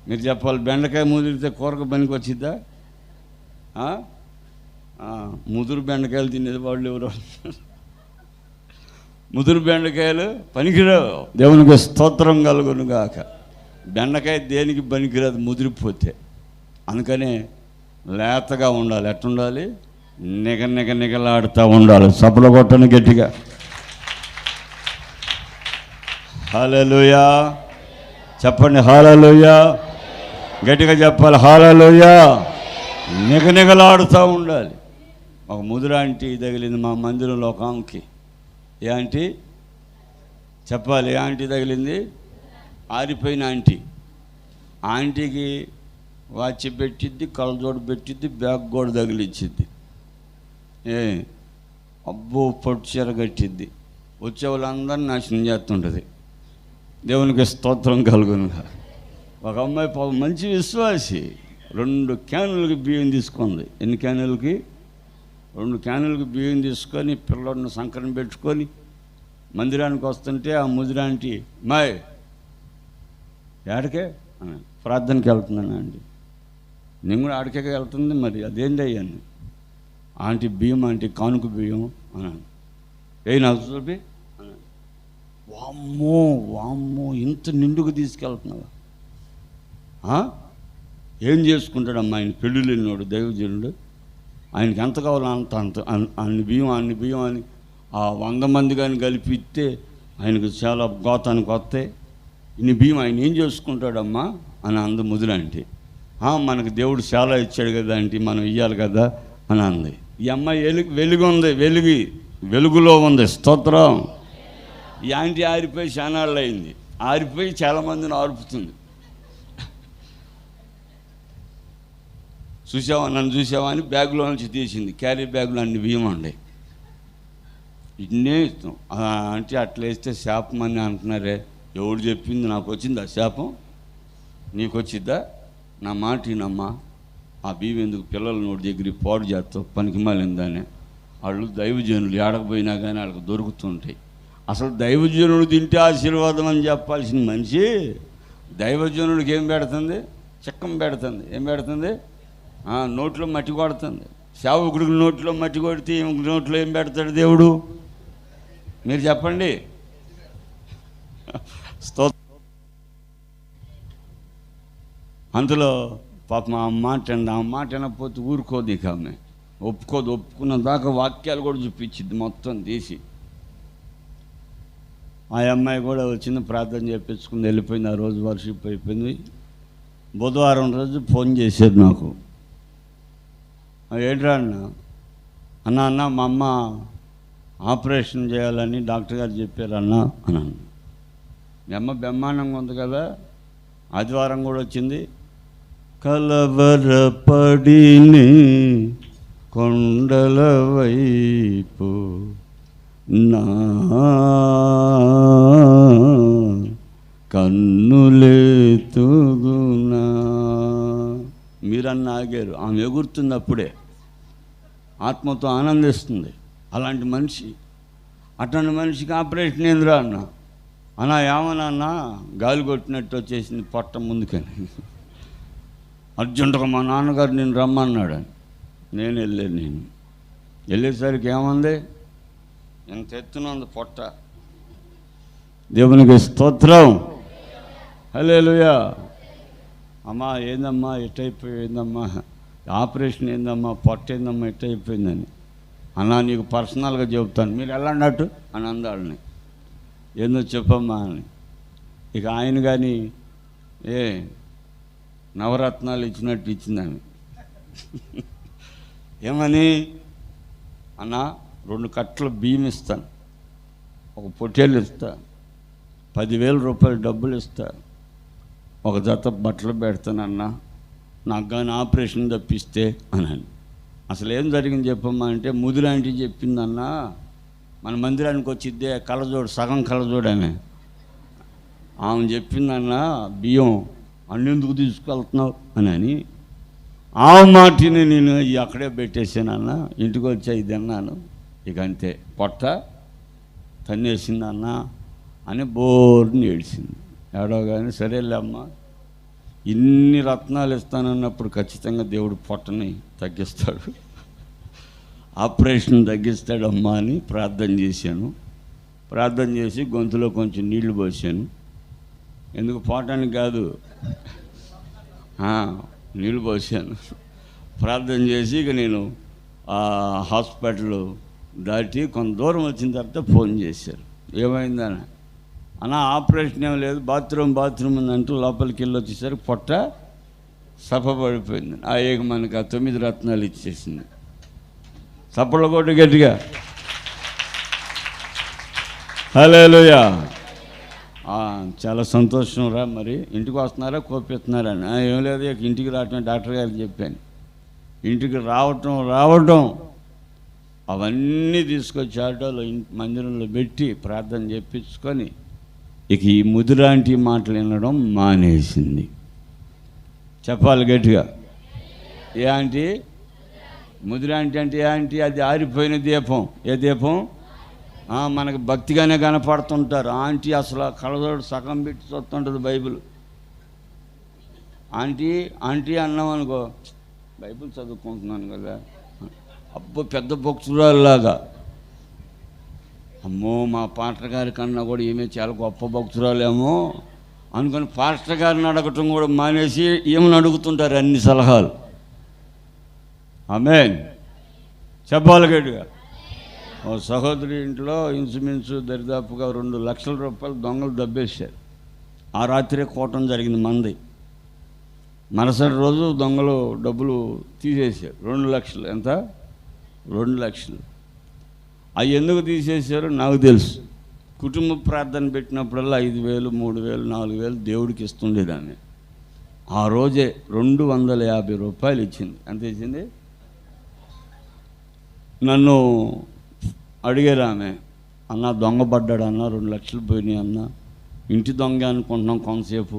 మీరు చెప్పాలి. బెండకాయ ముదిరితే కూరకు పనికి వచ్చిద్దా? ముదురు బెండకాయలు తినేది వాళ్ళు ఎవరో. ముదురు బెండకాయలు పనికిరావు. దేవునికి స్తోత్రం కలుగునుగాక. బెండకాయ దేనికి పనికిరాదు ముదిరిపోతే. అందుకనే లేతగా ఉండాలి. ఎట్టుండాలి? నిగలాడుతూ ఉండాలి. సభలు కొట్టను గట్టిగా. హల్లెలూయా చెప్పండి. హల్లెలూయా గట్టిగా చెప్పాలి. హల్లెలూయా. నిగలాడుతూ ఉండాలి. ఒక ముదురాంటి తగిలింది మా మందిరంలో ఒక ఆమెకి. ఏ ఆంటీ చెప్పాలి? ఏ ఆంటీ తగిలింది? ఆరిపోయిన ఆంటీకి వాచ్ పెట్టిద్ది, కళ్ళజోడు పెట్టిద్ది, బ్యాగ్ కూడా తగిలిచ్చిద్ది. అబ్బో పట్టు చీర కట్టిద్ది. వచ్చే వాళ్ళందరినీ నాశనం చేస్తుంటుంది. దేవునికి స్తోత్రం కలుగును. ఒక అమ్మాయి మంచి విశ్వాసి 2 క్యానులకి బియ్యం తీసుకుంది. ఎన్ని క్యానులకి? 2 క్యానులకి బియ్యం తీసుకొని పిల్లడిని సంకరం పెట్టుకొని మందిరానికి వస్తుంటే ఆ ముదిరాంటి మాయ్ ఏడకే ప్రార్థనకి వెళ్తున్నాను అండి. నేను కూడా ఆడికే వెళ్తుంది. మరి అదేంటి అయ్యాను? ఆంటీ బియ్యం, ఆంటీ కానుక బియ్యం అన్నాను. నాకు చూపి అన్నాను. వామ్మో ఇంత నిండుకు తీసుకెళ్తున్నావా? ఏం చేసుకుంటాడమ్మా ఆయన? పెళ్ళి లేనివాడు దైవజనుడు. ఆయనకి ఎంత కావాలో అంత అన్ని బియ్యం అని ఆ 100 మంది కానీ కలిపిస్తే ఆయనకు చాలా గోతానికి వస్తాయి. ఇన్ని బియ్యం ఆయన ఏం చేసుకుంటాడమ్మా అని అంది ముదిరాంటి. మనకు దేవుడు చాలా ఇచ్చాడు కదా అంటే మనం ఇవ్వాలి కదా అని అంది. ఈ అమ్మాయి వెలుగులో ఉంది. స్తోత్రం. ఈ ఆంటీ ఆరిపోయి చానాళ్ళు అయింది. ఆరిపోయి చాలామందిని ఆర్పుతుంది. నన్ను చూసావా అని బ్యాగులో నుంచి తీసింది. క్యారీ బ్యాగులో అన్ని బియ్యం ఉండే. ఇన్నే ఇస్తాం అంటే అట్లా వేస్తే శాపం అని అంటున్నారే. ఎవడు చెప్పింది? నాకు వచ్చిందా శాపం? నీకు వచ్చిద్దా? నా మాట వినమ్మా. ఆ బియ్యం ఎందుకు పిల్లల నోటి దగ్గర పాడు చేస్తావు? పనికి మాలిందానే. వాళ్ళు దైవజనులు ఏడకపోయినా కానీ వాళ్ళకి దొరుకుతుంటాయి. అసలు దైవజనుడు తింటే ఆశీర్వాదం అని చెప్పాల్సిన మనిషి దైవజనుడికి ఏం పెడుతుంది? చిక్కం పెడుతుంది. ఏం పెడుతుంది? నోట్లో మట్టి కొడుతుంది. సేవకుడికి నోట్లో మట్టి కొడితే నోట్లో ఏం పెడతాడు దేవుడు? మీరు చెప్పండి. అందులో పాపం ఆ మాట వినకపోతే ఊరుకోదు. ఇక ఆమె ఒప్పుకున్న దాకా వాక్యాలు కూడా చూపించింది మొత్తం తీసి. ఆ అమ్మాయి కూడా వచ్చింది, ప్రార్థన చేయించుకుని వెళ్ళిపోయింది. ఆ రోజు వర్షిప్ అయిపోయింది. బుధవారం రోజు ఫోన్ చేశారు నాకు. ఏంట్రా అన్న మా అమ్మ ఆపరేషన్ చేయాలని డాక్టర్ గారు చెప్పారన్నా అన్నాను. మీ అమ్మ బ్రహ్మాండంగా ఉంది కదా, ఆదివారం కూడా వచ్చింది. కలవరపడిని కొండల వైపు నా కన్నులేతుగునా. మీరన్నా ఆగారు. ఆమె ఎగురుతుంది, అప్పుడే ఆత్మతో ఆనందిస్తుంది. అలాంటి మనిషి, అట్లాంటి మనిషికి ఆపరేషన్ ఏందిరా అన్న ఏమన్నా గాలి కొట్టినట్టు వచ్చేసింది పొట్ట ముందుకని. అర్జెంటుగా మా నాన్నగారు నేను రమ్మన్నాడు. నేను వెళ్ళేసరికి ఏముంది, ఎంత ఎత్తున ఉంది పొట్ట. దేవునికి స్తోత్రం, హల్లెలూయా. అమ్మా ఏందమ్మా ఎట్టయిపోయిందమ్మా, ఆపరేషన్ ఏందమ్మా, పొట్ట ఏందమ్మా ఎట్టయిపోయిందని. అన్నా నీకు పర్సనల్గా చెబుతాను, మీరు వెళ్ళన్నట్టు అని అందాలని. ఏందో చెప్పమ్మా అని. ఇక ఆయన కానీ నవరత్నాలు ఇచ్చినట్టు ఇచ్చిందని. ఏమని, అన్నా 2 కట్టలు బియ్యం ఇస్తాను, ఒక పొట్టేళ్ళు ఇస్తా, 10,000 రూపాయలు డబ్బులు ఇస్తా, ఒక జత బట్టలు పెడతానన్నా, నాకు కానీ ఆపరేషన్ తప్పిస్తే అని. అసలు ఏం జరిగింది చెప్పమ్మా అంటే, ముదిరాంటి చెప్పిందన్నా, మన మందిరానికి వచ్చిద్దే కళ్ళజోడు, సగం కళ్ళజోడు ఆమె చెప్పిందన్నా, బియ్యం అన్నెందుకు తీసుకెళ్తున్నావు అని. ఆ మాటిని నేను అక్కడే పెట్టేసానన్నా, ఇంటికి వచ్చి ఇది అన్నాను. ఇక అంతే, పొట్ట తన్నేసిందన్నా అని బోర్ని ఏడిసింది. ఏడవగానే సరేలే అమ్మ, ఇన్ని రత్నాలు ఇస్తానన్నప్పుడు ఖచ్చితంగా దేవుడు పొట్టని తగ్గిస్తాడు, ఆపరేషన్ తగ్గిస్తాడమ్మా అని ప్రార్థన చేశాను. ప్రార్థన చేసి గొంతులో కొంచెం నీళ్లు పోసాను. ఎందుకు పోవటానికి కాదు, నీళ్ళు పోసాను. ప్రార్థన చేసి ఇక నేను హాస్పిటల్ దాటి కొంత దూరం వచ్చిన తర్వాత ఫోన్ చేశారు. ఏమైందని అన్న, ఆపరేషన్ ఏం లేదు, బాత్రూమ్ ఉందంటూ లోపలికి వెళ్ళి వచ్చేసరికి పొట్ట సఫపడిపోయింది. మనకి ఆ 9 రత్నాలు ఇచ్చేసింది. చప్పట్లు కొట్టు గట్టిగా, హల్లెలూయా. చాలా సంతోషం రా. మరి ఇంటికి వస్తున్నారా, కోపిస్తున్నారా అని. ఏం లేదు, ఇంటికి రావటం డాక్టర్ గారికి చెప్పాను. ఇంటికి రావటం అవన్నీ తీసుకొచ్చి ఆటోలో మందిరంలో పెట్టి ప్రార్థన చేయించుకొని ఇక ఈ ముదిరాంటి మాటలు వినడం మానేసింది. చెప్పాలి గట్టిగా. ఏ ఆంటీ? ముదిరాంటి అంటే ఏ ఆంటీ? అది ఆరిపోయిన దీపం. ఏ దీపం? మనకు భక్తిగానే కనపడుతుంటారు. ఆంటీ అసలు కళ్ళజోడు సగం పెట్టి చూస్తుంటుంది బైబిల్. ఆంటీ అన్నాం అనుకో, బైబిల్ చదువుకుంటున్నాను కదా, అబ్బో పెద్ద భక్తురాలులాగా. అమ్మో మా పాస్టర్ గారి కన్నా కూడా ఈమె చాలా గొప్ప భక్తురాలేమో అనుకుని పాస్టర్ గారిని అడగటం కూడా మానేసి ఏమని అడుగుతుంటారు అన్ని సలహాలు. ఆమేన్. చెప్పాలి గట్టిగా. ఓ సహోదరి ఇంట్లో ఇంచుమించు దరిదాపుగా 2 లక్షల రూపాయలు దొంగలు దబ్బేశారు. ఆ రాత్రే కోటం జరిగింది మంది. మరుసటి రోజు దొంగలు డబ్బులు తీసేశారు. 2 లక్షలు. ఎంత? 2 లక్షలు. అవి ఎందుకు తీసేశారో నాకు తెలుసు. కుటుంబ ప్రార్థన పెట్టినప్పుడల్లా 5,000, 3,000, 4,000 దేవుడికి ఇస్తుండేదాన్ని. ఆ రోజే 250 రూపాయలు ఇచ్చింది. ఎంత ఇచ్చింది? నన్ను అడిగారు ఆమె, అన్న దొంగ పడ్డాడు అన్న, 2 లక్షలు పోయినాయి అన్న, ఇంటి దొంగ అనుకుంటున్నాం కొంతసేపు,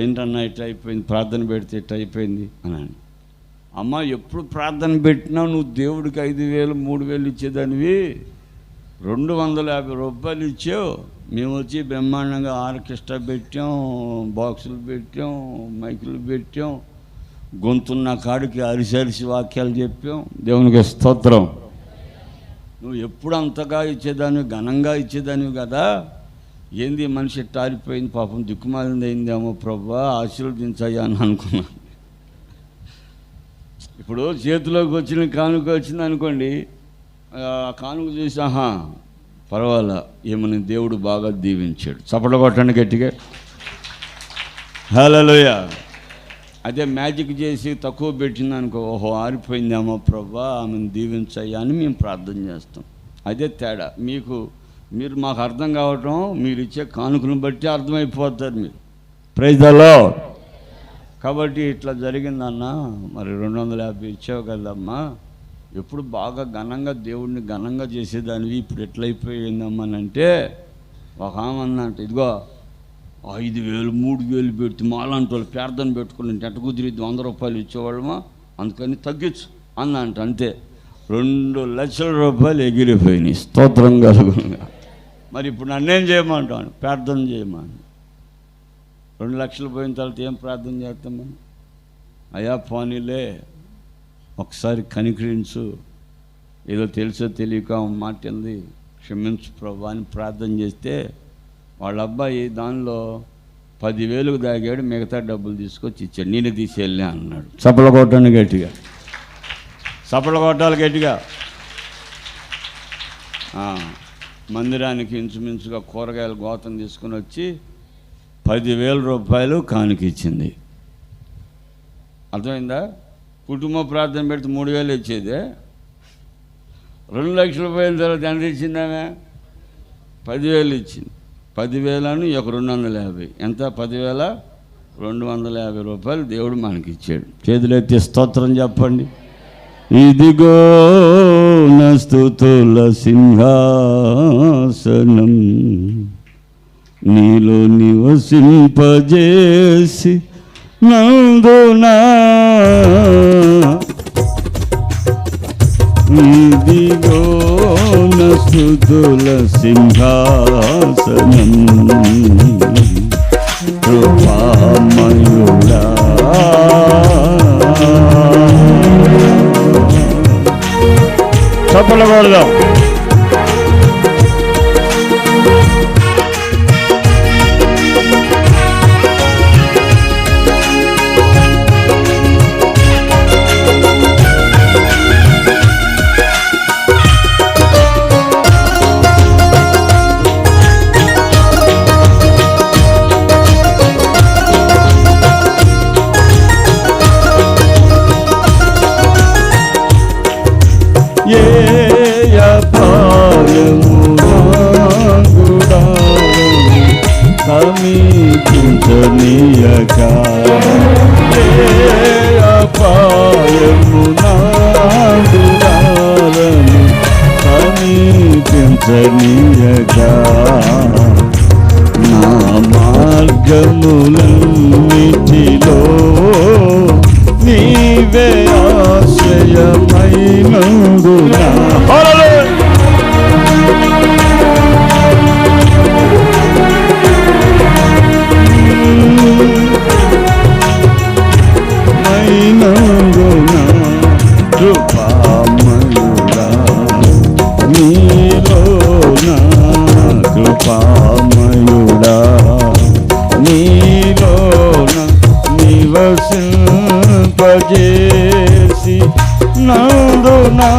ఏంటన్నా ఇట్లా అయిపోయింది, ప్రార్థన పెడితే ఇట్లా అయిపోయింది అని. అమ్మ ఎప్పుడు ప్రార్థన పెట్టినా నువ్వు దేవుడికి 5,000, 3,000 ఇచ్చేదానివి, 250 రూపాయలు ఇచ్చావు. మేము వచ్చి బ్రహ్మాండంగా ఆర్కెస్ట్రా పెట్టాం, బాక్సులు పెట్టాం, మైకులు పెట్టాం, గొంతున్న కాడికి అరిసి వాక్యాలు చెప్పాం. దేవునికి స్తోత్రం. నువ్వు ఎప్పుడు అంతగా ఇచ్చేదానివి, ఘనంగా ఇచ్చేదానివి కదా, ఏంది మనిషి టారిపోయింది, పాపం దిక్కుమాలింది అయిందేమో ప్రభువా, ఆశీర్వదించాయా అని అనుకున్నాను. ఇప్పుడు చేతిలోకి వచ్చిన కానుక వచ్చింది అనుకోండి, కానుక చూసి పర్వాలా, ఏమని దేవుడు బాగా దీవించాడు. చప్పట్లు కొట్టండి గట్టిగా. హల్లెలూయా. అదే మ్యాజిక్ చేసి తక్కువ పెట్టింది అనుకో, ఓహో ఆరిపోయిందేమో ప్రభా, ఆమెను దీవించయ్యా అని మేము ప్రార్థన చేస్తాం. అదే తేడా. మీరు మాకు అర్థం కావటం, మీరు ఇచ్చే కానుకలను బట్టి అర్థమైపోతారు మీరు. Praise the lord. కాబట్టి ఇట్లా జరిగిందన్నా, మరి 250 ఇచ్చావు కదమ్మా, ఎప్పుడు బాగా ఘనంగా దేవుడిని ఘనంగా చేసేదానివి, ఇప్పుడు ఎట్లయిపోయిందమ్మా అని అంటే, ఒక ఆమె అన్నంట, ఇదిగో 5,000 3,000 పెడితే మాలాంటి వాళ్ళు ప్రార్థన పెట్టుకుని ఎట్ట కుదిరిద్ది, 100 రూపాయలు ఇచ్చేవాళ్ళమా, అందుకని తగ్గించు అన్నంట. అంతే 2 లక్షల రూపాయలు ఎగిరిపోయినాయి. స్తోత్రం కలుగుగా. మరి ఇప్పుడు నన్నేం చేయమంటాను? ప్రార్థన చేయమని. 2 లక్షలు పోయిన తర్వాత ఏం ప్రార్థన చేస్తామని? అయ్యా పోనీలే, ఒకసారి కనికరించు, ఏదో తెలుసో తెలియక మాటింది, క్షమించు ప్రభా అని ప్రార్థన చేస్తే వాళ్ళ అబ్బాయి దానిలో 10,000 దాగాడు, మిగతా డబ్బులు తీసుకొచ్చి ఇచ్చాడు. నేనే తీసేళ్ళా అన్నాడు. చప్పల కొట్టాను గట్టిగా, చప్పల కొట్టాలి గట్టిగా. మందిరానికి ఇంచుమించుగా కూరగాయల గోతం తీసుకుని వచ్చి 10,000 రూపాయలు కానుకిచ్చింది. అర్థమైందా? కుటుంబ ప్రార్థన పెడితే 3,000 ఇచ్చేదే. 2 లక్షల రూపాయల తర్వాత ఎంత ఇచ్చిందామే? 10,000 ఇచ్చింది. 10,000 ఒక 250, ఎంత? 10,250 రూపాయలు దేవుడు మనకిచ్చాడు. చేతులెత్తి స్తోత్రం చెప్పండి. ఇదిగో నా స్తుతుల సింహాసనం, నీలో నివసింపజేసి నందునా, ఇదిగో నా స్తుతుల సింహాసనం, కృపామయుడా, చప్పట్లు కొడదాం. సమీపించనీయక అపాయము నాదురాలను సమీపించనీయక, నా మార్గములన్నిటిలో నీవే ఆశ్రయమైనందునా. కృపామయుడా, నీలోన కృపామయుడా, నీలోన నివసింపజేసి నందునా,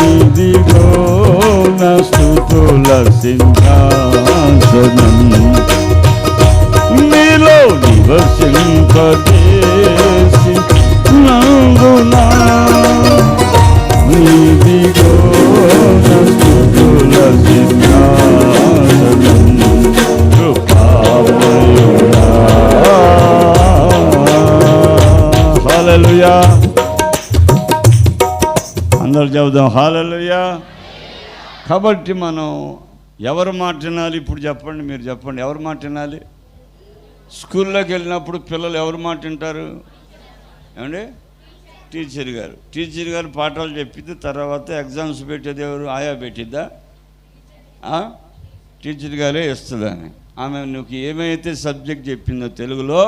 ఇదిగో నా స్తుతుల సింహాసనం, నీలో నివసింపజేసి నందునా, ఇదిగో నా స్తుతుల సింహాసనం, కృపామయుడా. హల్లెలూయా. అందరూ చెబుదాం హల్లెలూయా. కాబట్టి మనం ఎవరు మాట వినాలి? ఇప్పుడు చెప్పండి, మీరు చెప్పండి, ఎవరు మాట వినాలి? స్కూల్లోకి వెళ్ళినప్పుడు పిల్లలు ఎవరు మాట వింటారు? ఏమండి? టీచర్ గారు పాఠాలు చెప్పిద్ది, తర్వాత ఎగ్జామ్స్ పెట్టేది ఎవరు? ఆయా పెట్టిద్దా? టీచర్ గారే ఇస్తుందని. ఆమె నువ్వు ఏమైతే సబ్జెక్ట్ చెప్పిందో తెలుగులో,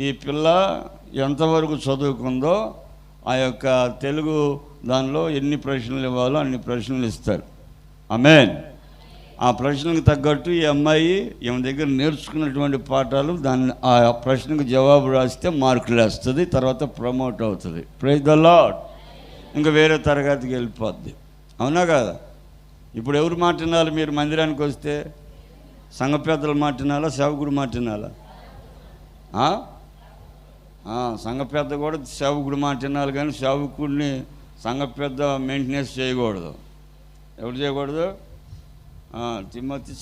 ఈ పిల్ల ఎంతవరకు చదువుకుందో ఆ యొక్క తెలుగు దానిలో ఎన్ని ప్రశ్నలు ఇవ్వాలో అన్ని ప్రశ్నలు ఇస్తారు. ఆమేన్. ఆ ప్రశ్నకు తగ్గట్టు ఈ అమ్మాయి ఈమె దగ్గర నేర్చుకున్నటువంటి పాఠాలు ఆ ప్రశ్నకు జవాబు రాస్తే మార్కులు వేస్తుంది, తర్వాత ప్రమోట్ అవుతుంది. Praise the lord. ఇంకా వేరే తరగతికి వెళ్ళిపోద్ది. అవునా కదా? ఇప్పుడు ఎవరు మాట వినాలి? మీరు మందిరానికి వస్తే సంఘ పెద్దల మాట వినాలా, సేవకుడు మాట వినాలా? సంఘ పెద్ద కూడా సేవకుడు మాట వినాలి, కానీ సేవకుడిని సంఘ పెద్ద మెయింటెనెన్స్ చేయకూడదు. ఎవరు చేయకూడదు? తిమ్మతి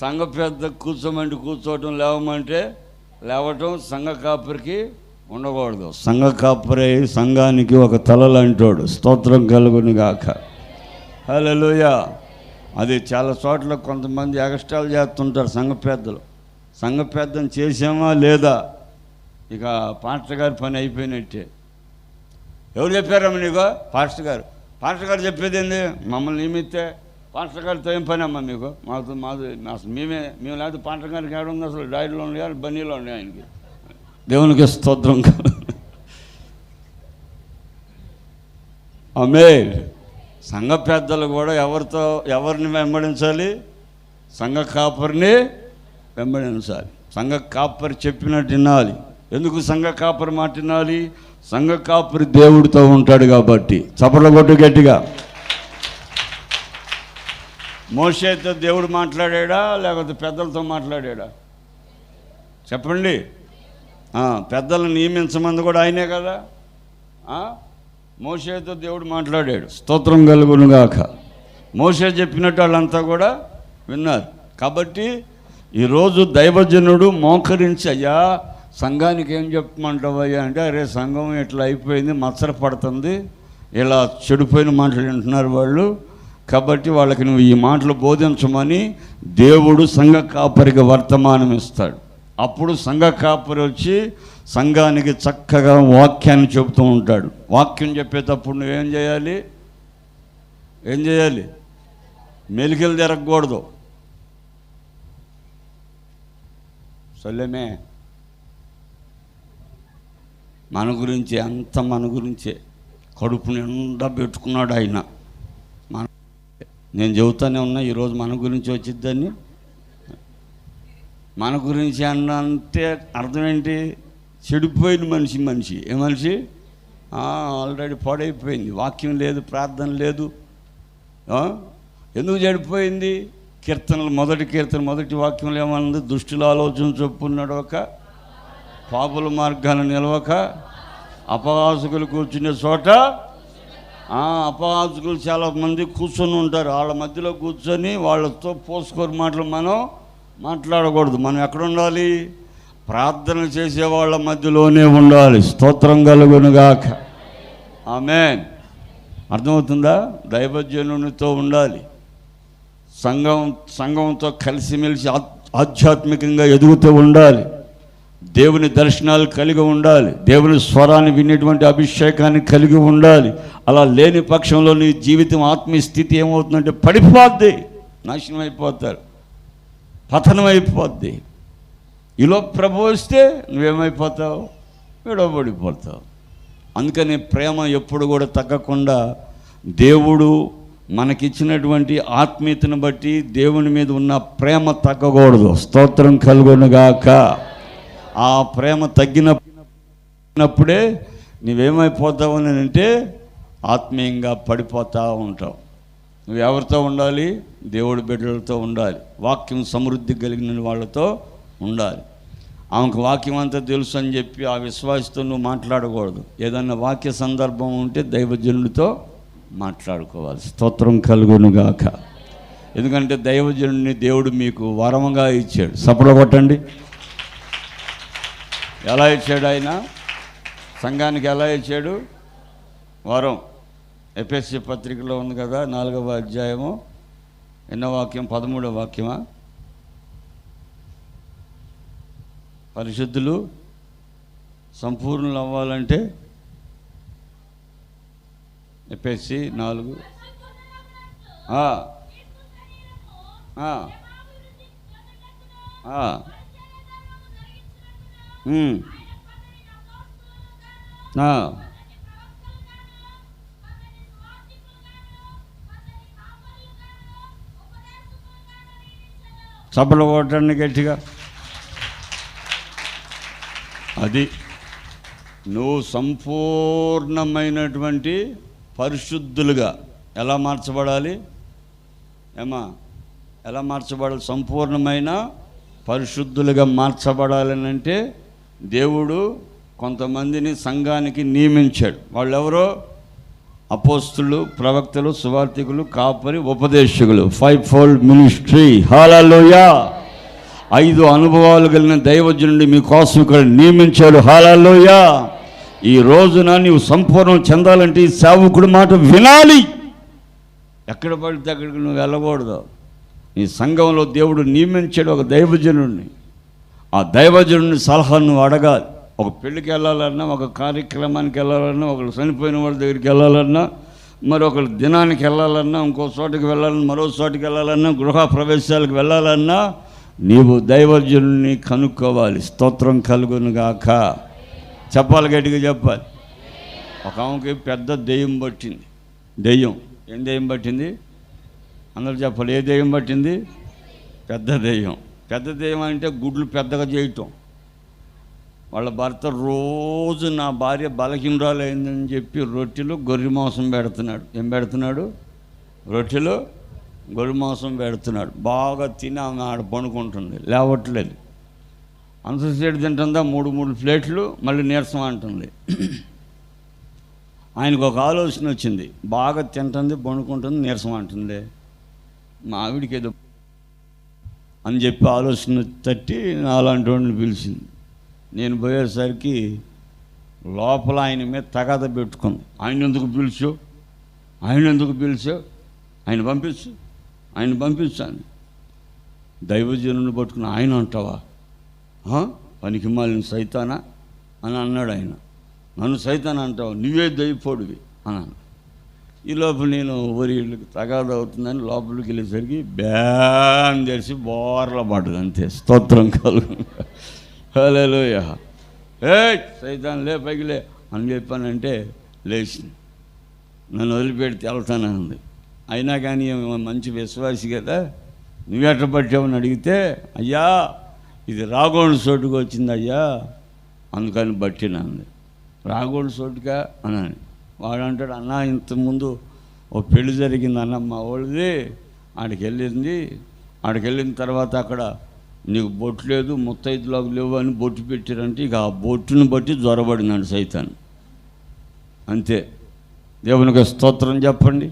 సంఘ పెద్ద కూర్చోమంటే కూర్చోవటం, లేవమంటే లేవటం సంఘ కాపరికి ఉండకూడదు. సంఘ కాపరి సంఘానికి ఒక తలలాంటోడు. స్తోత్రం కలుగును గాక. హల్లెలూయా. అది చాలా చోట్ల కొంతమంది ఎగస్ట్రాలు చేస్తుంటారు సంఘ పెద్దలు. సంఘ పెద్దను చేసామా లేదా, ఇక పాస్టర్ గారి పని అయిపోయినట్టే. ఎవరు చెప్పారమ్మా నీకు? పాస్టర్ గారు. పాస్టర్ గారు చెప్పేది ఏంది? మమ్మల్ని నియమిస్తే పాస్టర్ గారితో ఏం పని అమ్మా మీకు? మాది అసలు మేము లేకపోతే పాస్టర్ గారికి ఏడుంది? అసలు డైరీలో ఉన్నాయి, బన్నీలో ఉన్నాయి ఆయనకి. దేవునికి స్తోత్రం. ఆమేన్. సంఘ పెద్దలు కూడా ఎవరిని వెంబడించాలి? సంఘ కాపరిని వెంబడించాలి. సంఘ కాపరి చెప్పినట్టు వినాలి. ఎందుకు సంఘ కాపరి మాట వినాలి? సంఘ కాపరి దేవుడితో ఉంటాడు కాబట్టి. చప్పట్ల కొట్టు గట్టిగా. మోషేతో దేవుడు మాట్లాడా లేకపోతే పెద్దలతో మాట్లాడా? చెప్పండి. పెద్దలను నియమించమంది కూడా ఆయనే కదా. మోషేతో దేవుడు మాట్లాడాడు. స్తోత్రం కలుగును గాక. మోషే చెప్పినట్టు వాళ్ళంతా కూడా విన్నారు. కాబట్టి ఈరోజు దైవజనుడు మోకరించి, అయ్యా సంఘానికి ఏం చెప్పమంటావయ్యా అంటే, అరే సంఘం ఇట్లా అయిపోయింది, మత్సర పడుతుంది, ఇలా చెడిపోయిన మాటలు వింటున్నారు వాళ్ళు, కాబట్టి వాళ్ళకి నువ్వు ఈ మాటలు బోధించమని దేవుడు సంఘ కాపరికి వర్తమానం ఇస్తాడు. అప్పుడు సంఘ కాపరి వచ్చి సంఘానికి చక్కగా వాక్యాన్ని చెబుతూ ఉంటాడు. వాక్యం చెప్పేటప్పుడు నువ్వేం చేయాలి? మెలికలు తిరగకూడదు. సొల్లెమే మన గురించి, అంత మన గురించే. కడుపు నిండా పెట్టుకున్నాడు ఆయన. నేను చెబుతానే ఉన్నా, ఈరోజు మన గురించి వచ్చిద్దని. మన గురించి అన్నంటే అర్థం ఏంటి? చెడిపోయిన మనిషి. ఏ మనిషి? ఆల్రెడీ పాడైపోయింది. వాక్యం లేదు, ప్రార్థన లేదు. ఎందుకు చెడిపోయింది? కీర్తనలు, మొదటి వాక్యంలో ఏమన్నది? దుష్టుల ఆలోచన చొప్పున నడవక, పాపుల మార్గాన్ని నిలవక, అపహాసకులు కూర్చునే చోట. అపహాసకులు చాలామంది కూర్చొని ఉంటారు. వాళ్ళ మధ్యలో కూర్చొని వాళ్ళతో పోసుకోరు మాటలు మనం మాట్లాడకూడదు. మనం ఎక్కడ ఉండాలి? ప్రార్థన చేసే వాళ్ళ మధ్యలోనే ఉండాలి. స్తోత్రం కలుగునుగాక. ఆమేన్. అర్థమవుతుందా? దైవజనునితో ఉండాలి. సంఘంతో కలిసిమెలిసి ఆధ్యాత్మికంగా ఎదుగుతూ ఉండాలి. దేవుని దర్శనాలు కలిగి ఉండాలి. దేవుని స్వరాన్ని వినేటువంటి అభిషేకాన్ని కలిగి ఉండాలి. అలా లేని పక్షంలో నీ జీవితం, ఆత్మీయ స్థితి ఏమవుతుందంటే పడిపోద్ది, నాశనం అయిపోతారు, పతనం అయిపోద్ది. ఈలో ప్రభు వస్తే నువ్వేమైపోతావు? విడవబడిపోతావు. అందుకని ప్రేమ ఎప్పుడు కూడా తగ్గకుండా, దేవుడు మనకిచ్చినటువంటి ఆత్మీయతను బట్టి దేవుని మీద ఉన్న ప్రేమ తగ్గకూడదు. స్తోత్రం కలుగునుగాక. ఆ ప్రేమ తగ్గినప్పుడే నువ్వేమైపోతావు అని అంటే ఆత్మీయంగా పడిపోతూ ఉంటావు. నువ్వు ఎవరితో ఉండాలి? దేవుడి బిడ్డలతో ఉండాలి. వాక్యం సమృద్ధి కలిగిన వాళ్ళతో ఉండాలి. ఆమెకు వాక్యం అంతా తెలుసు అని చెప్పి ఆ విశ్వాసంతో నువ్వు మాట్లాడకూడదు. ఏదన్నా వాక్య సందర్భం ఉంటే దైవజనుడితో మాట్లాడుకోవాలి. స్తోత్రం కలుగునుగాక. ఎందుకంటే దైవజనుడిని దేవుడు మీకు వరముగా ఇచ్చాడు. సపడ కొట్టండి. ఎలా ఇచ్చాడు ఆయన? సంఘానికి ఎలా ఇచ్చాడు? వరం. ఎఫెసీ పత్రికలో ఉంది కదా, 4వ అధ్యాయము, ఎన్నో వాక్యం? 13వ వాక్యమా? పరిశుద్ధులు సంపూర్ణులు అవ్వాలంటే ఎఫెసీ 4. చప్పలు కొట్టండి గట్టిగా. అది నువ్వు సంపూర్ణమైనటువంటి పరిశుద్ధులుగా ఎలా మార్చబడాలి? ఎలా మార్చబడాలి? సంపూర్ణమైన పరిశుద్ధులుగా మార్చబడాలని అంటే దేవుడు కొంతమందిని సంఘానికి నియమించాడు. వాళ్ళెవరో అపోస్తులు, ప్రవక్తలు, సువార్థికులు, కాపరి, ఉపదేశకులు. 5-fold ministry. హల్లెలూయా. 5 అనుభవాలు కలిగిన దైవజనుడిని మీకోసం ఇక్కడ నియమించాడు. హల్లెలూయా. ఈ రోజున నీవు సంపూర్ణం చెందాలంటే ఈ సేవకుడి మాట వినాలి. ఎక్కడ పడితే అక్కడికి నువ్వు వెళ్ళకూడదు. నీ సంఘంలో దేవుడు నియమించాడు ఒక దైవజనుడిని. ఆ దైవజనుడిని సలహా నువ్వు అడగాలి. ఒక పెళ్ళికి వెళ్ళాలన్నా, ఒక కార్యక్రమానికి వెళ్ళాలన్నా, ఒకరు చనిపోయిన వాళ్ళ దగ్గరికి వెళ్ళాలన్నా, మరొకరు దినానికి వెళ్ళాలన్నా, ఇంకో చోటుకి వెళ్ళాలన్నా, మరో చోటుకి వెళ్ళాలన్నా, గృహ ప్రవేశాలకు వెళ్ళాలన్నా నీవు దైవజనుడిని కనుక్కోవాలి. స్తోత్రం కలుగును గాక. చెప్పాలి, గట్టిగా చెప్పాలి. ఒక ఆమెకి పెద్ద దెయ్యం పట్టింది. దెయ్యం. ఏం దెయ్యం పట్టింది? అందరూ చెప్పాలి. ఏ దెయ్యం పట్టింది? పెద్ద దెయ్యం. పెద్ద దెయ్యం అంటే గుడ్లు పెద్దగా చేయటం. వాళ్ళ భర్త రోజు నా భార్య బలహీనరాలు అయిందని చెప్పి రొట్టెలు గొర్రె మాంసం పెడుతున్నాడు. ఏం పెడుతున్నాడు? రొట్టెలు గొర్రె మాంసం పెడుతున్నాడు. బాగా తిని ఆమె ఆడ పండుకుంటుంది, లేవట్లేదు. అంతసేపు తింటుందా 3 ప్లేట్లు, మళ్ళీ నీరసం అంటుంది. ఆయనకు ఒక ఆలోచన వచ్చింది. బాగా తింటుంది, పండుకుంటుంది, నీరసం అంటుంది. మా ఆవిడికి ఏదో అని చెప్పి ఆలోచన తట్టి అలాంటి వాడిని పిలిచింది. నేను పోయేసరికి లోపల ఆయన మీద తగాద పెట్టుకుంది. ఆయన ఎందుకు పిలిచావు? ఆయన పంపించాను. దైవజనుని పట్టుకుని ఆయన అంటావా? పనికి మాలిన సైతానా అని అన్నాడు ఆయన. నన్ను సైతాన్ అంటావా? నువ్వే దైవపోడివి అన్నాను. ఈ లోపల నేను వీళ్ళకి తగాద అవుతుందని లోపలికి వెళ్ళేసరికి బ్యాన్ తెరిచి బోర్ల పడ్డది. అంతే. స్తోత్రం కలుగు. హల్లెలూయా. సైతాన్ లే, పైకి లే అని చెప్పానంటే లేచింది. నన్ను వదిలిపెడితే వెళ్తానంది. అయినా కానీ మంచి విశ్వాసి కదా, నువ్వెట్ట పట్టావని అడిగితే, అయ్యా ఇది రాగోడు చోటుకు వచ్చింది అయ్యా, అందుకని బట్టినంది. రాగోడు చోటుగా అన్నాను. వాడు అంటాడు, అన్న ఇంతకుముందు ఓ పెళ్లి జరిగింది అన్న మా వాళ్ళది, ఆడికి వెళ్ళిన తర్వాత అక్కడ నీకు బొట్టు లేదు, ముత్తైదులకు లేవు అని బొట్టు పెట్టారంటే ఇక ఆ బొట్టును బట్టి జ్వరబడిందండి సైతాన్. అంతే. దేవునికి స్తోత్రం చెప్పండి.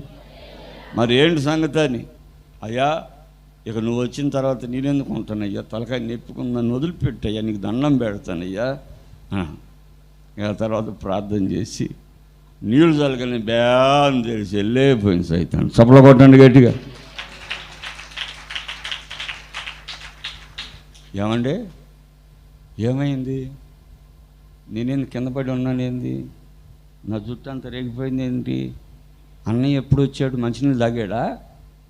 మరి ఏంటి సంగతి అని? అయ్యా ఇక నువ్వు వచ్చిన తర్వాత నేనెందుకు ఉంటానయ్యా, తలకాయ నెప్పుకుని నన్ను వదిలిపెట్టయ్యా, నీకు దండం పెడతానయ్యా. ఇక తర్వాత ప్రార్థన చేసి నీళ్ళు చల్లగానే బ్యాన్ తెలిసి వెళ్ళిపోయింది సైతాన్. చప్పల కొట్టండి గట్టిగా. ఏమండి ఏమైంది? నేనేంది కింద పడి ఉన్నానేంది? నా జుట్టు అంతా రేగిపోయింది ఏంటి? అన్నయ్య ఎప్పుడు వచ్చాడు? మంచినీళ్ళు తాగాడా,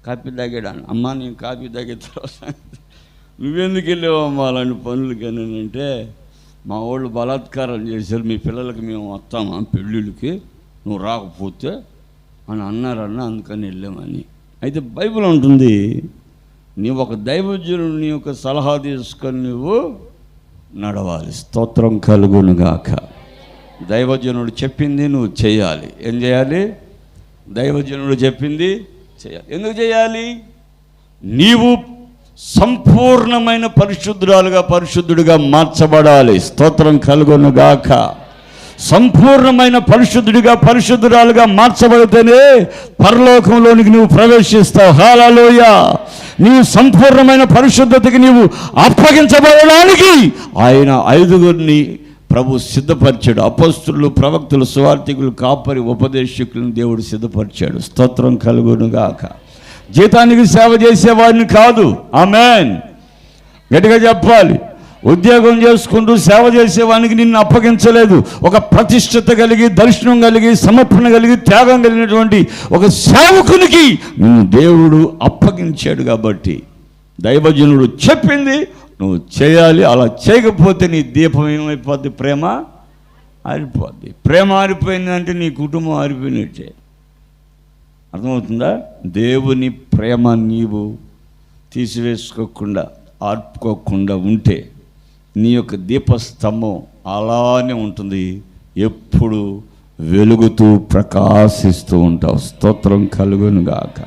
కాఫీ తాగాడా? అమ్మా నేను కాఫీ తాగే తర్వాత నువ్వెందుకు వెళ్ళావమ్మా అలాంటి పనులు కానీ అంటే, మా వాళ్ళు బలాత్కారం చేశారు, మీ పిల్లలకి మేము వస్తామా పెళ్ళిళ్ళకి, నువ్వు రాకపోతే అని అన్నారన్న, అందుకని వెళ్ళామని. అయితే బైబిల్ ఉంటుంది, నీవు ఒక దైవజనుని యొక్క సలహా తీసుకొని నువ్వు నడవాలి. స్తోత్రం కలుగునుగాక. దైవజనుడు చెప్పింది నువ్వు చేయాలి. ఏం చేయాలి? దైవజనుడు చెప్పింది చేయాలి. ఎందుకు చేయాలి? నీవు సంపూర్ణమైన పరిశుద్ధుడిగా మార్చబడాలి. స్తోత్రం కలుగునుగాక. సంపూర్ణమైన పరిశుద్ధురాలుగా మార్చబడితేనే పరలోకంలోనికి నువ్వు ప్రవేశిస్తావు. హల్లెలూయా. నీవు సంపూర్ణమైన పరిశుద్ధతకి నీవు అప్పగించబడడానికి ఆయన 5గురిని ప్రభు సిద్ధపరిచాడు. అపోస్తులు, ప్రవక్తలు, సువార్థికులు, కాపరి, ఉపదేశకులను దేవుడు సిద్ధపరిచాడు. స్తోత్రం కలుగునుగాక. జీతానికి సేవ చేసేవాడిని కాదు. ఆమేన్. గట్టిగా చెప్పాలి. ఉద్యోగం చేసుకుంటూ సేవ చేసేవానికి నిన్ను అప్పగించలేదు. ఒక ప్రతిష్టత కలిగి, దర్శనం కలిగి, సమర్పణ కలిగి, త్యాగం కలిగినటువంటి ఒక సేవకునికి నిన్ను దేవుడు అప్పగించాడు. కాబట్టి దైవజనుడు చెప్పింది నువ్వు చేయాలి. అలా చేయకపోతే నీ దీపం ఏమైపోద్ది? ప్రేమ ఆరిపోద్ది. ప్రేమ ఆరిపోయిందంటే నీ కుటుంబం ఆరిపోయినట్టే. అర్థమవుతుందా? దేవుని ప్రేమ నీవు తీసివేసుకోకుండా, ఆర్పుకోకుండా ఉంటే నీ యొక్క దీపస్తంభం అలానే ఉంటుంది. ఎప్పుడు వెలుగుతూ ప్రకాశిస్తూ ఉంటావు. స్తోత్రం కలుగును గాక.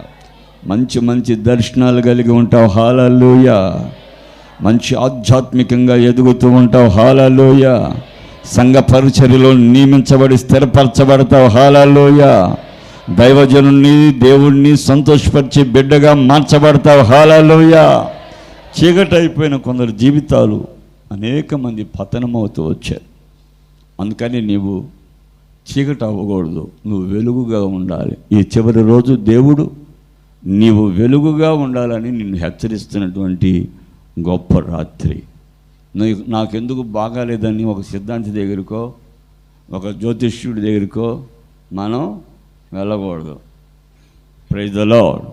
మంచి మంచి దర్శనాలు కలిగి ఉంటావు. హల్లెలూయా. మంచి ఆధ్యాత్మికంగా ఎదుగుతూ ఉంటావు. హల్లెలూయా. సంఘ పరిచర్యలో నియమించబడి స్థిరపరచబడతావు. హల్లెలూయా. దైవజనుణ్ణి దేవుణ్ణి సంతోషపరిచే బిడ్డగా మార్చబడతావు. హల్లెలూయా. చీకటైపోయిన కొందరు జీవితాలు అనేక మంది పతనమవుతూ వచ్చారు. అందుకని నీవు చీకటి అవ్వకూడదు, నువ్వు వెలుగుగా ఉండాలి. ఈ చివరి రోజు దేవుడు నీవు వెలుగుగా ఉండాలని నిన్ను హెచ్చరిస్తున్నటువంటి గొప్ప రాత్రి. నాకెందుకు బాగాలేదని ఒక సిద్ధాంతి దగ్గరికో ఒక జ్యోతిష్యుడి దగ్గరికో మనం వెళ్ళకూడదు. Praise the lord.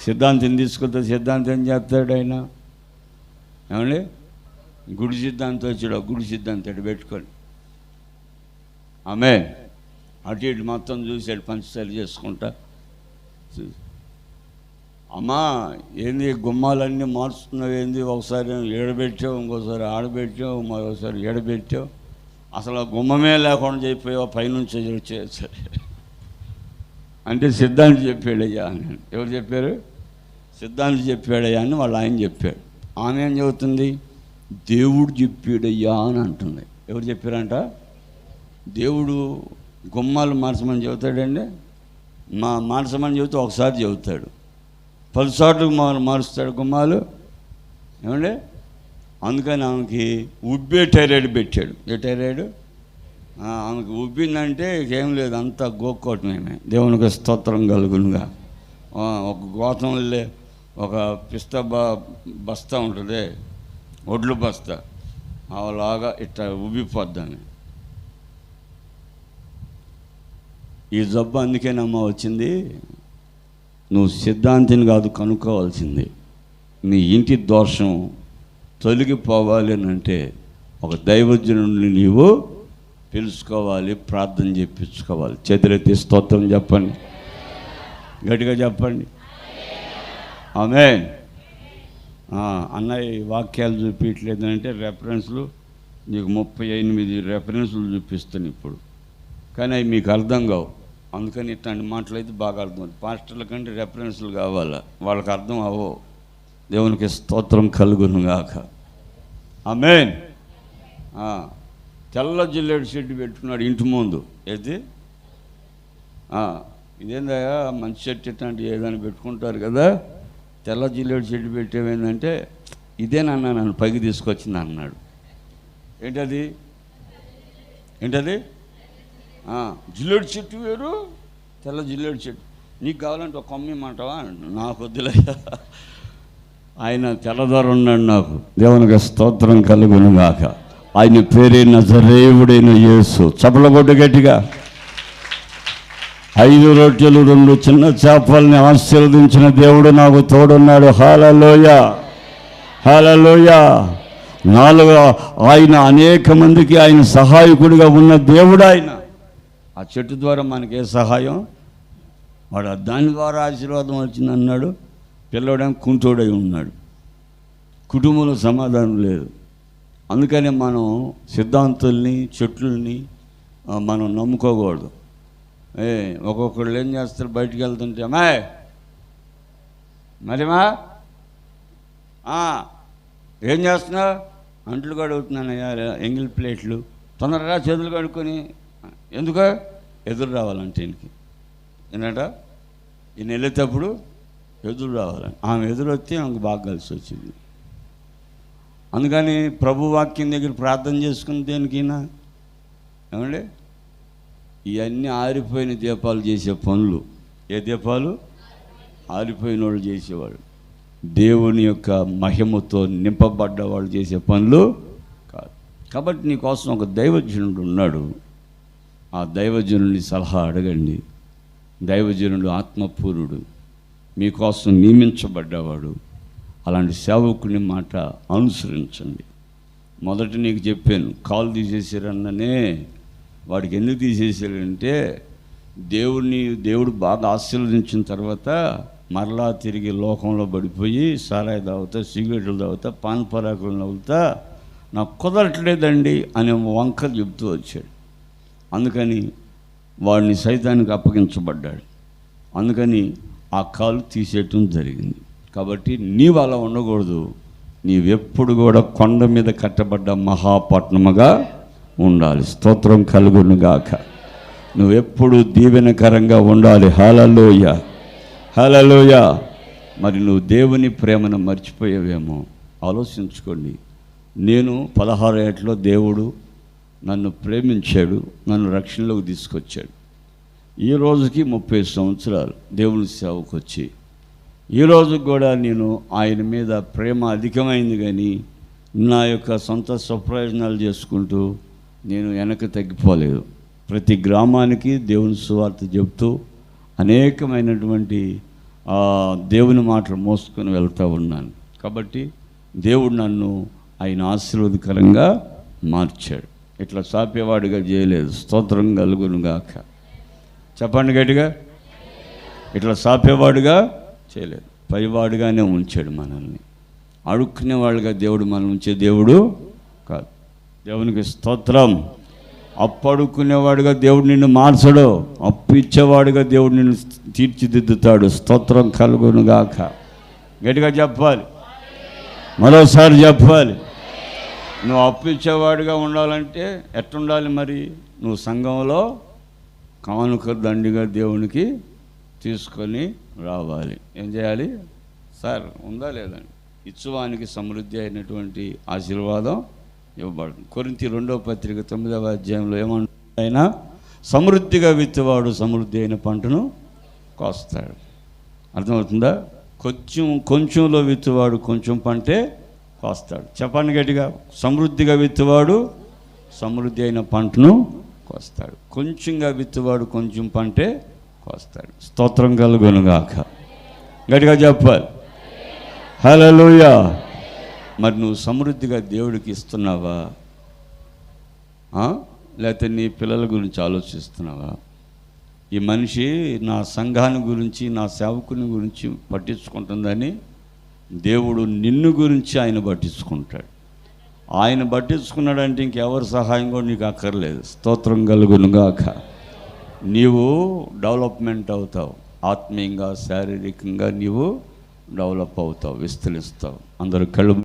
సిద్ధాంతిని తీసుకుంటే సిద్ధాంతం ఏం చేస్తాడు ఆయన? ఏమండి, గుడి సిద్ధాంతం వచ్చాడు, గుడి సిద్ధాంతం పెట్టుకొని ఆమె అటు ఇటు మొత్తం చూసాడు, పంచసారి చేసుకుంటా. అమ్మా ఏంది గుమ్మాలన్నీ మార్చుతున్నావు, ఏంది ఒకసారి ఏడబెట్టావు, ఇంకోసారి ఆడబెట్టావు, మరోసారి ఏడబెట్టావు, అసలు ఆ గుమ్మమే లేకుండా చెప్పావు, పైనుంచి వచ్చేసరి అంటే సిద్ధాంతి చెప్పాడయ్యా అని. ఎవరు చెప్పారు? సిద్ధాంతి చెప్పాడయ్యా అని వాళ్ళ ఆయన చెప్పాడు. ఆమె ఏం చెబుతుంది? దేవుడు చెప్పాడయ్యా అని అంటుంది. ఎవరు చెప్పారంట? దేవుడు గుమ్మాలు మార్చమని చెబుతాడండి. మార్చమని చెబుతూ ఒకసారి చెబుతాడు, 10 సార్లు మారుస్తాడు గుమ్మాలు. ఏమండి, అందుకని ఆమెకి ఉబ్బే టైరాయిడ్ పెట్టాడు. ఏ టైరాయిడ్? ఆమెకు ఉబ్బిందంటే ఏం లేదు, అంతా గోక్కోవటమేమే. దేవునికి స్తోత్రం కలుగునుగా. ఒక గోతంలో ఒక పిస్తా బస్తా ఉంటుంది, ఒడ్లు బస్తా, అలాగా ఇట్లా ఉబ్బిపోద్దాన్ని. ఈ జబ్బు అందుకేనమ్మా వచ్చింది. నువ్వు సిద్ధాంతిని కాదు కనుక్కోవాల్సింది. నీ ఇంటి దోషం తొలగిపోవాలి అని అంటే ఒక దైవజనుడిని నీవు తెలుసుకోవాలి, ప్రార్థన చేయించుకోవాలి. చేతులెత్తి స్తోత్రం చెప్పండి, గట్టిగా చెప్పండి. ఆమేన్. అన్నయ్య వాక్యాలు చూపించలేదు అంటే రెఫరెన్స్లు నీకు 38 రెఫరెన్స్లు చూపిస్తాను ఇప్పుడు, కానీ అవి మీకు అర్థం కావు. అందుకని ఇట్లాంటి మాటలైతే బాగా అర్థం. పాస్టర్ల కంటే రెఫరెన్స్లు కావాలా, వాళ్ళకి అర్థం అవ్వవు. దేవునికి స్తోత్రం కలుగును గాక. ఆమేన్. తెల్ల జిల్లేడు షెడ్ పెట్టుకున్నాడు ఇంటి ముందు. ఏది ఇదేందయ్యా, మంచి షెడ్ ఇట్లాంటి ఏదైనా పెట్టుకుంటారు కదా, తెల్ల జిల్లేడు షెడ్ పెట్టేవేందంటే ఇదేనన్నా నన్ను పైకి తీసుకొచ్చింది అన్నాడు. ఏంటది? జిల్లేడు చెట్టు వేరు, తెల్ల జిల్లేడు చెట్టు. నీకు కావాలంటే ఒక కొమ్మి మాటవా? నాకు వద్దులయ్యా. ఆయన తెల్లదొర ఉన్నాడు నాకు. దేవునికి స్తోత్రం కలుగును గాక. ఆయన పేరే నజరేయుడైన యేసు. చప్పలగొడ్డు గట్టిగా. 5 రొట్టెలు 2 చిన్న చేపల్ని ఆశీర్వదించిన దేవుడు నాకు తోడున్నాడు. హల్లెలూయా, హల్లెలూయా. 4 ఆయన అనేక మందికి ఆయన సహాయకుడిగా ఉన్న దేవుడు ఆయన. ఆ చెట్టు ద్వారా మనకే సహాయం, వాడు దాని ద్వారా ఆశీర్వాదం వచ్చింది అన్నాడు. పిల్లవాడేమో కుంటోడై ఉన్నాడు, కుటుంబంలో సమాధానం లేదు. అందుకని మనం సిద్ధాంతుల్ని చెట్లని మనం నమ్ముకోకూడదు. ఒక్కొక్కళ్ళు ఏం చేస్తారు, బయటికి వెళ్తుంటే అమ్మాయి మరిమా ఏం చేస్తున్నావు? అంట్లు కడుగుతున్నానయ్యా, ఎంగిల్ ప్లేట్లు, తొందరగా చేతులు కడుక్కొని. ఎందుకు? ఎదురు రావాలంటే ఈయనకి. ఏంటంట, ఈయన వెళ్ళేటప్పుడు ఎదురు రావాలని. ఆమె ఎదురు వస్తే ఆమెకు బాగా కలిసి వచ్చింది. అందుకని ప్రభు వాక్యం దగ్గర ప్రార్థన చేసుకుని దేనికైనా ఏమండి, ఇవన్నీ ఆరిపోయిన దీపాలు చేసే పనులు. ఏ దీపాలు? ఆరిపోయిన వాళ్ళు చేసేవాడు. దేవుని యొక్క మహిమతో నింపబడ్డ వాళ్ళు చేసే పనులు కాదు. కాబట్టి నీకోసం ఒక దైవజనుడు ఉన్నాడు. ఆ దైవజనుడిని సలహా అడగండి. దైవజనుడు ఆత్మపూరుడు, మీకోసం నియమించబడ్డవాడు. అలాంటి సేవకుని మాట అనుసరించండి. మొదట నీకు చెప్పాను, కాలు తీసేసారన్ననే. వాడికి ఎందుకు తీసేసారంటే దేవుడు బాగా ఆశీర్వదించిన తర్వాత మరలా తిరిగి లోకంలో పడిపోయి సారాయి తాగుతా, సిగరెట్లు తాగుతా, పాన్ పరాకులు నవ్వుతా, నాకు కుదరట్లేదండి అనే వంక చెబుతూ వచ్చాడు. అందుకని వాడిని సైతానికి అప్పగించబడ్డాడు. అందుకని ఆ కాలు తీసేయటం జరిగింది. కాబట్టి నీవు అలా ఉండకూడదు. నీవెప్పుడు కూడా కొండ మీద కట్టబడ్డ మహాపట్నముగా ఉండాలి. స్తోత్రం కలుగునుగాక. నువ్వెప్పుడు దీవెనకరంగా ఉండాలి. హల్లెలూయా, హల్లెలూయా. మరి నువ్వు దేవుని ప్రేమను మర్చిపోయావేమో ఆలోచించుకోండి. నేను 16 ఏళ్ళలో దేవుడు నన్ను ప్రేమించాడు, నన్ను రక్షణలోకి తీసుకొచ్చాడు. ఈ రోజుకి 30 సంవత్సరాలు దేవుని సేవకు వచ్చి ఈరోజు కూడా నేను ఆయన మీద ప్రేమ అధికమైంది. కానీ నా యొక్క సొంత స్వప్రయోజనాలు చేసుకుంటూ నేను వెనక్కి తగ్గిపోలేదు. ప్రతి గ్రామానికి దేవుని సువార్త చెబుతూ అనేకమైనటువంటి దేవుని మాటలు మోసుకొని వెళ్తూ ఉన్నాను. కాబట్టి దేవుడు నన్ను ఆయన ఆశీర్వాదకరంగా మార్చాడు. ఇట్లా సాపేవాడిగా చేయలేదు. స్తోత్రం కలుగునుగాక. చెప్పండి గట్టిగా. ఇట్లా సాపేవాడుగా చేయలేదు, పైవాడుగానే ఉంచాడు మనల్ని. అడుక్కునేవాడుగా దేవుడు మనం ఉంచే దేవుడు కాదు. దేవునికి స్తోత్రం. అప్పు అడుక్కునేవాడుగా దేవుడు నిన్ను మార్చడు, అప్పు ఇచ్చేవాడుగా దేవుడు నిన్ను తీర్చిదిద్దుతాడు. స్తోత్రం కలుగునుగాక. గట్టిగా చెప్పాలి, మరోసారి చెప్పాలి. నువ్వు అప్పు ఇచ్చేవాడుగా ఉండాలంటే ఎట్టుండాలి మరి? నువ్వు సంఘంలో కానుక దండిగా దేవునికి తీసుకొని రావాలి. ఏం చేయాలి సార్? ఉందా లేదండి? ఇచ్చువానికి సమృద్ధి అయినటువంటి ఆశీర్వాదం ఇవ్వబడుతుంది. కొరింథీ 2వ పత్రిక 9వ అధ్యాయంలో ఏమంటాడు? ఆయన సమృద్ధిగా విత్తువాడు సమృద్ధి అయిన పంటను కోస్తాడు. అర్థమవుతుందా? కొంచెంలో విత్తువాడు కొంచెం పంటే కోస్తాడు. చెప్పండి గట్టిగా. సమృద్ధిగా విత్తువాడు సమృద్ధి అయిన పంటను కోస్తాడు. కొంచెంగా విత్తువాడు కొంచెం పంటే కోస్తాడు. స్తోత్రం కలుగునుగాక. గట్టిగా చెప్పాలి, హల్లెలూయా. మరి నువ్వు సమృద్ధిగా దేవుడికి ఇస్తున్నావా? లేకపోతే నీ పిల్లల గురించి ఆలోచిస్తున్నావా? ఈ మనిషి నా సంఘాన్ని గురించి, నా సేవకుని గురించి పట్టించుకుంటుందని దేవుడు నిన్ను గురించి ఆయన పట్టించుకుంటాడు. ఆయన పట్టించుకున్నాడంటే ఇంకెవరి సహాయం కూడా నీకు అక్కర్లేదు. స్తోత్రం కలుగునుగాక. నీవు డెవలప్మెంట్ అవుతావు. ఆత్మీయంగా, శారీరకంగా నీవు డెవలప్ అవుతావు, విస్తరిస్తావు. అందరూ కళ్ళు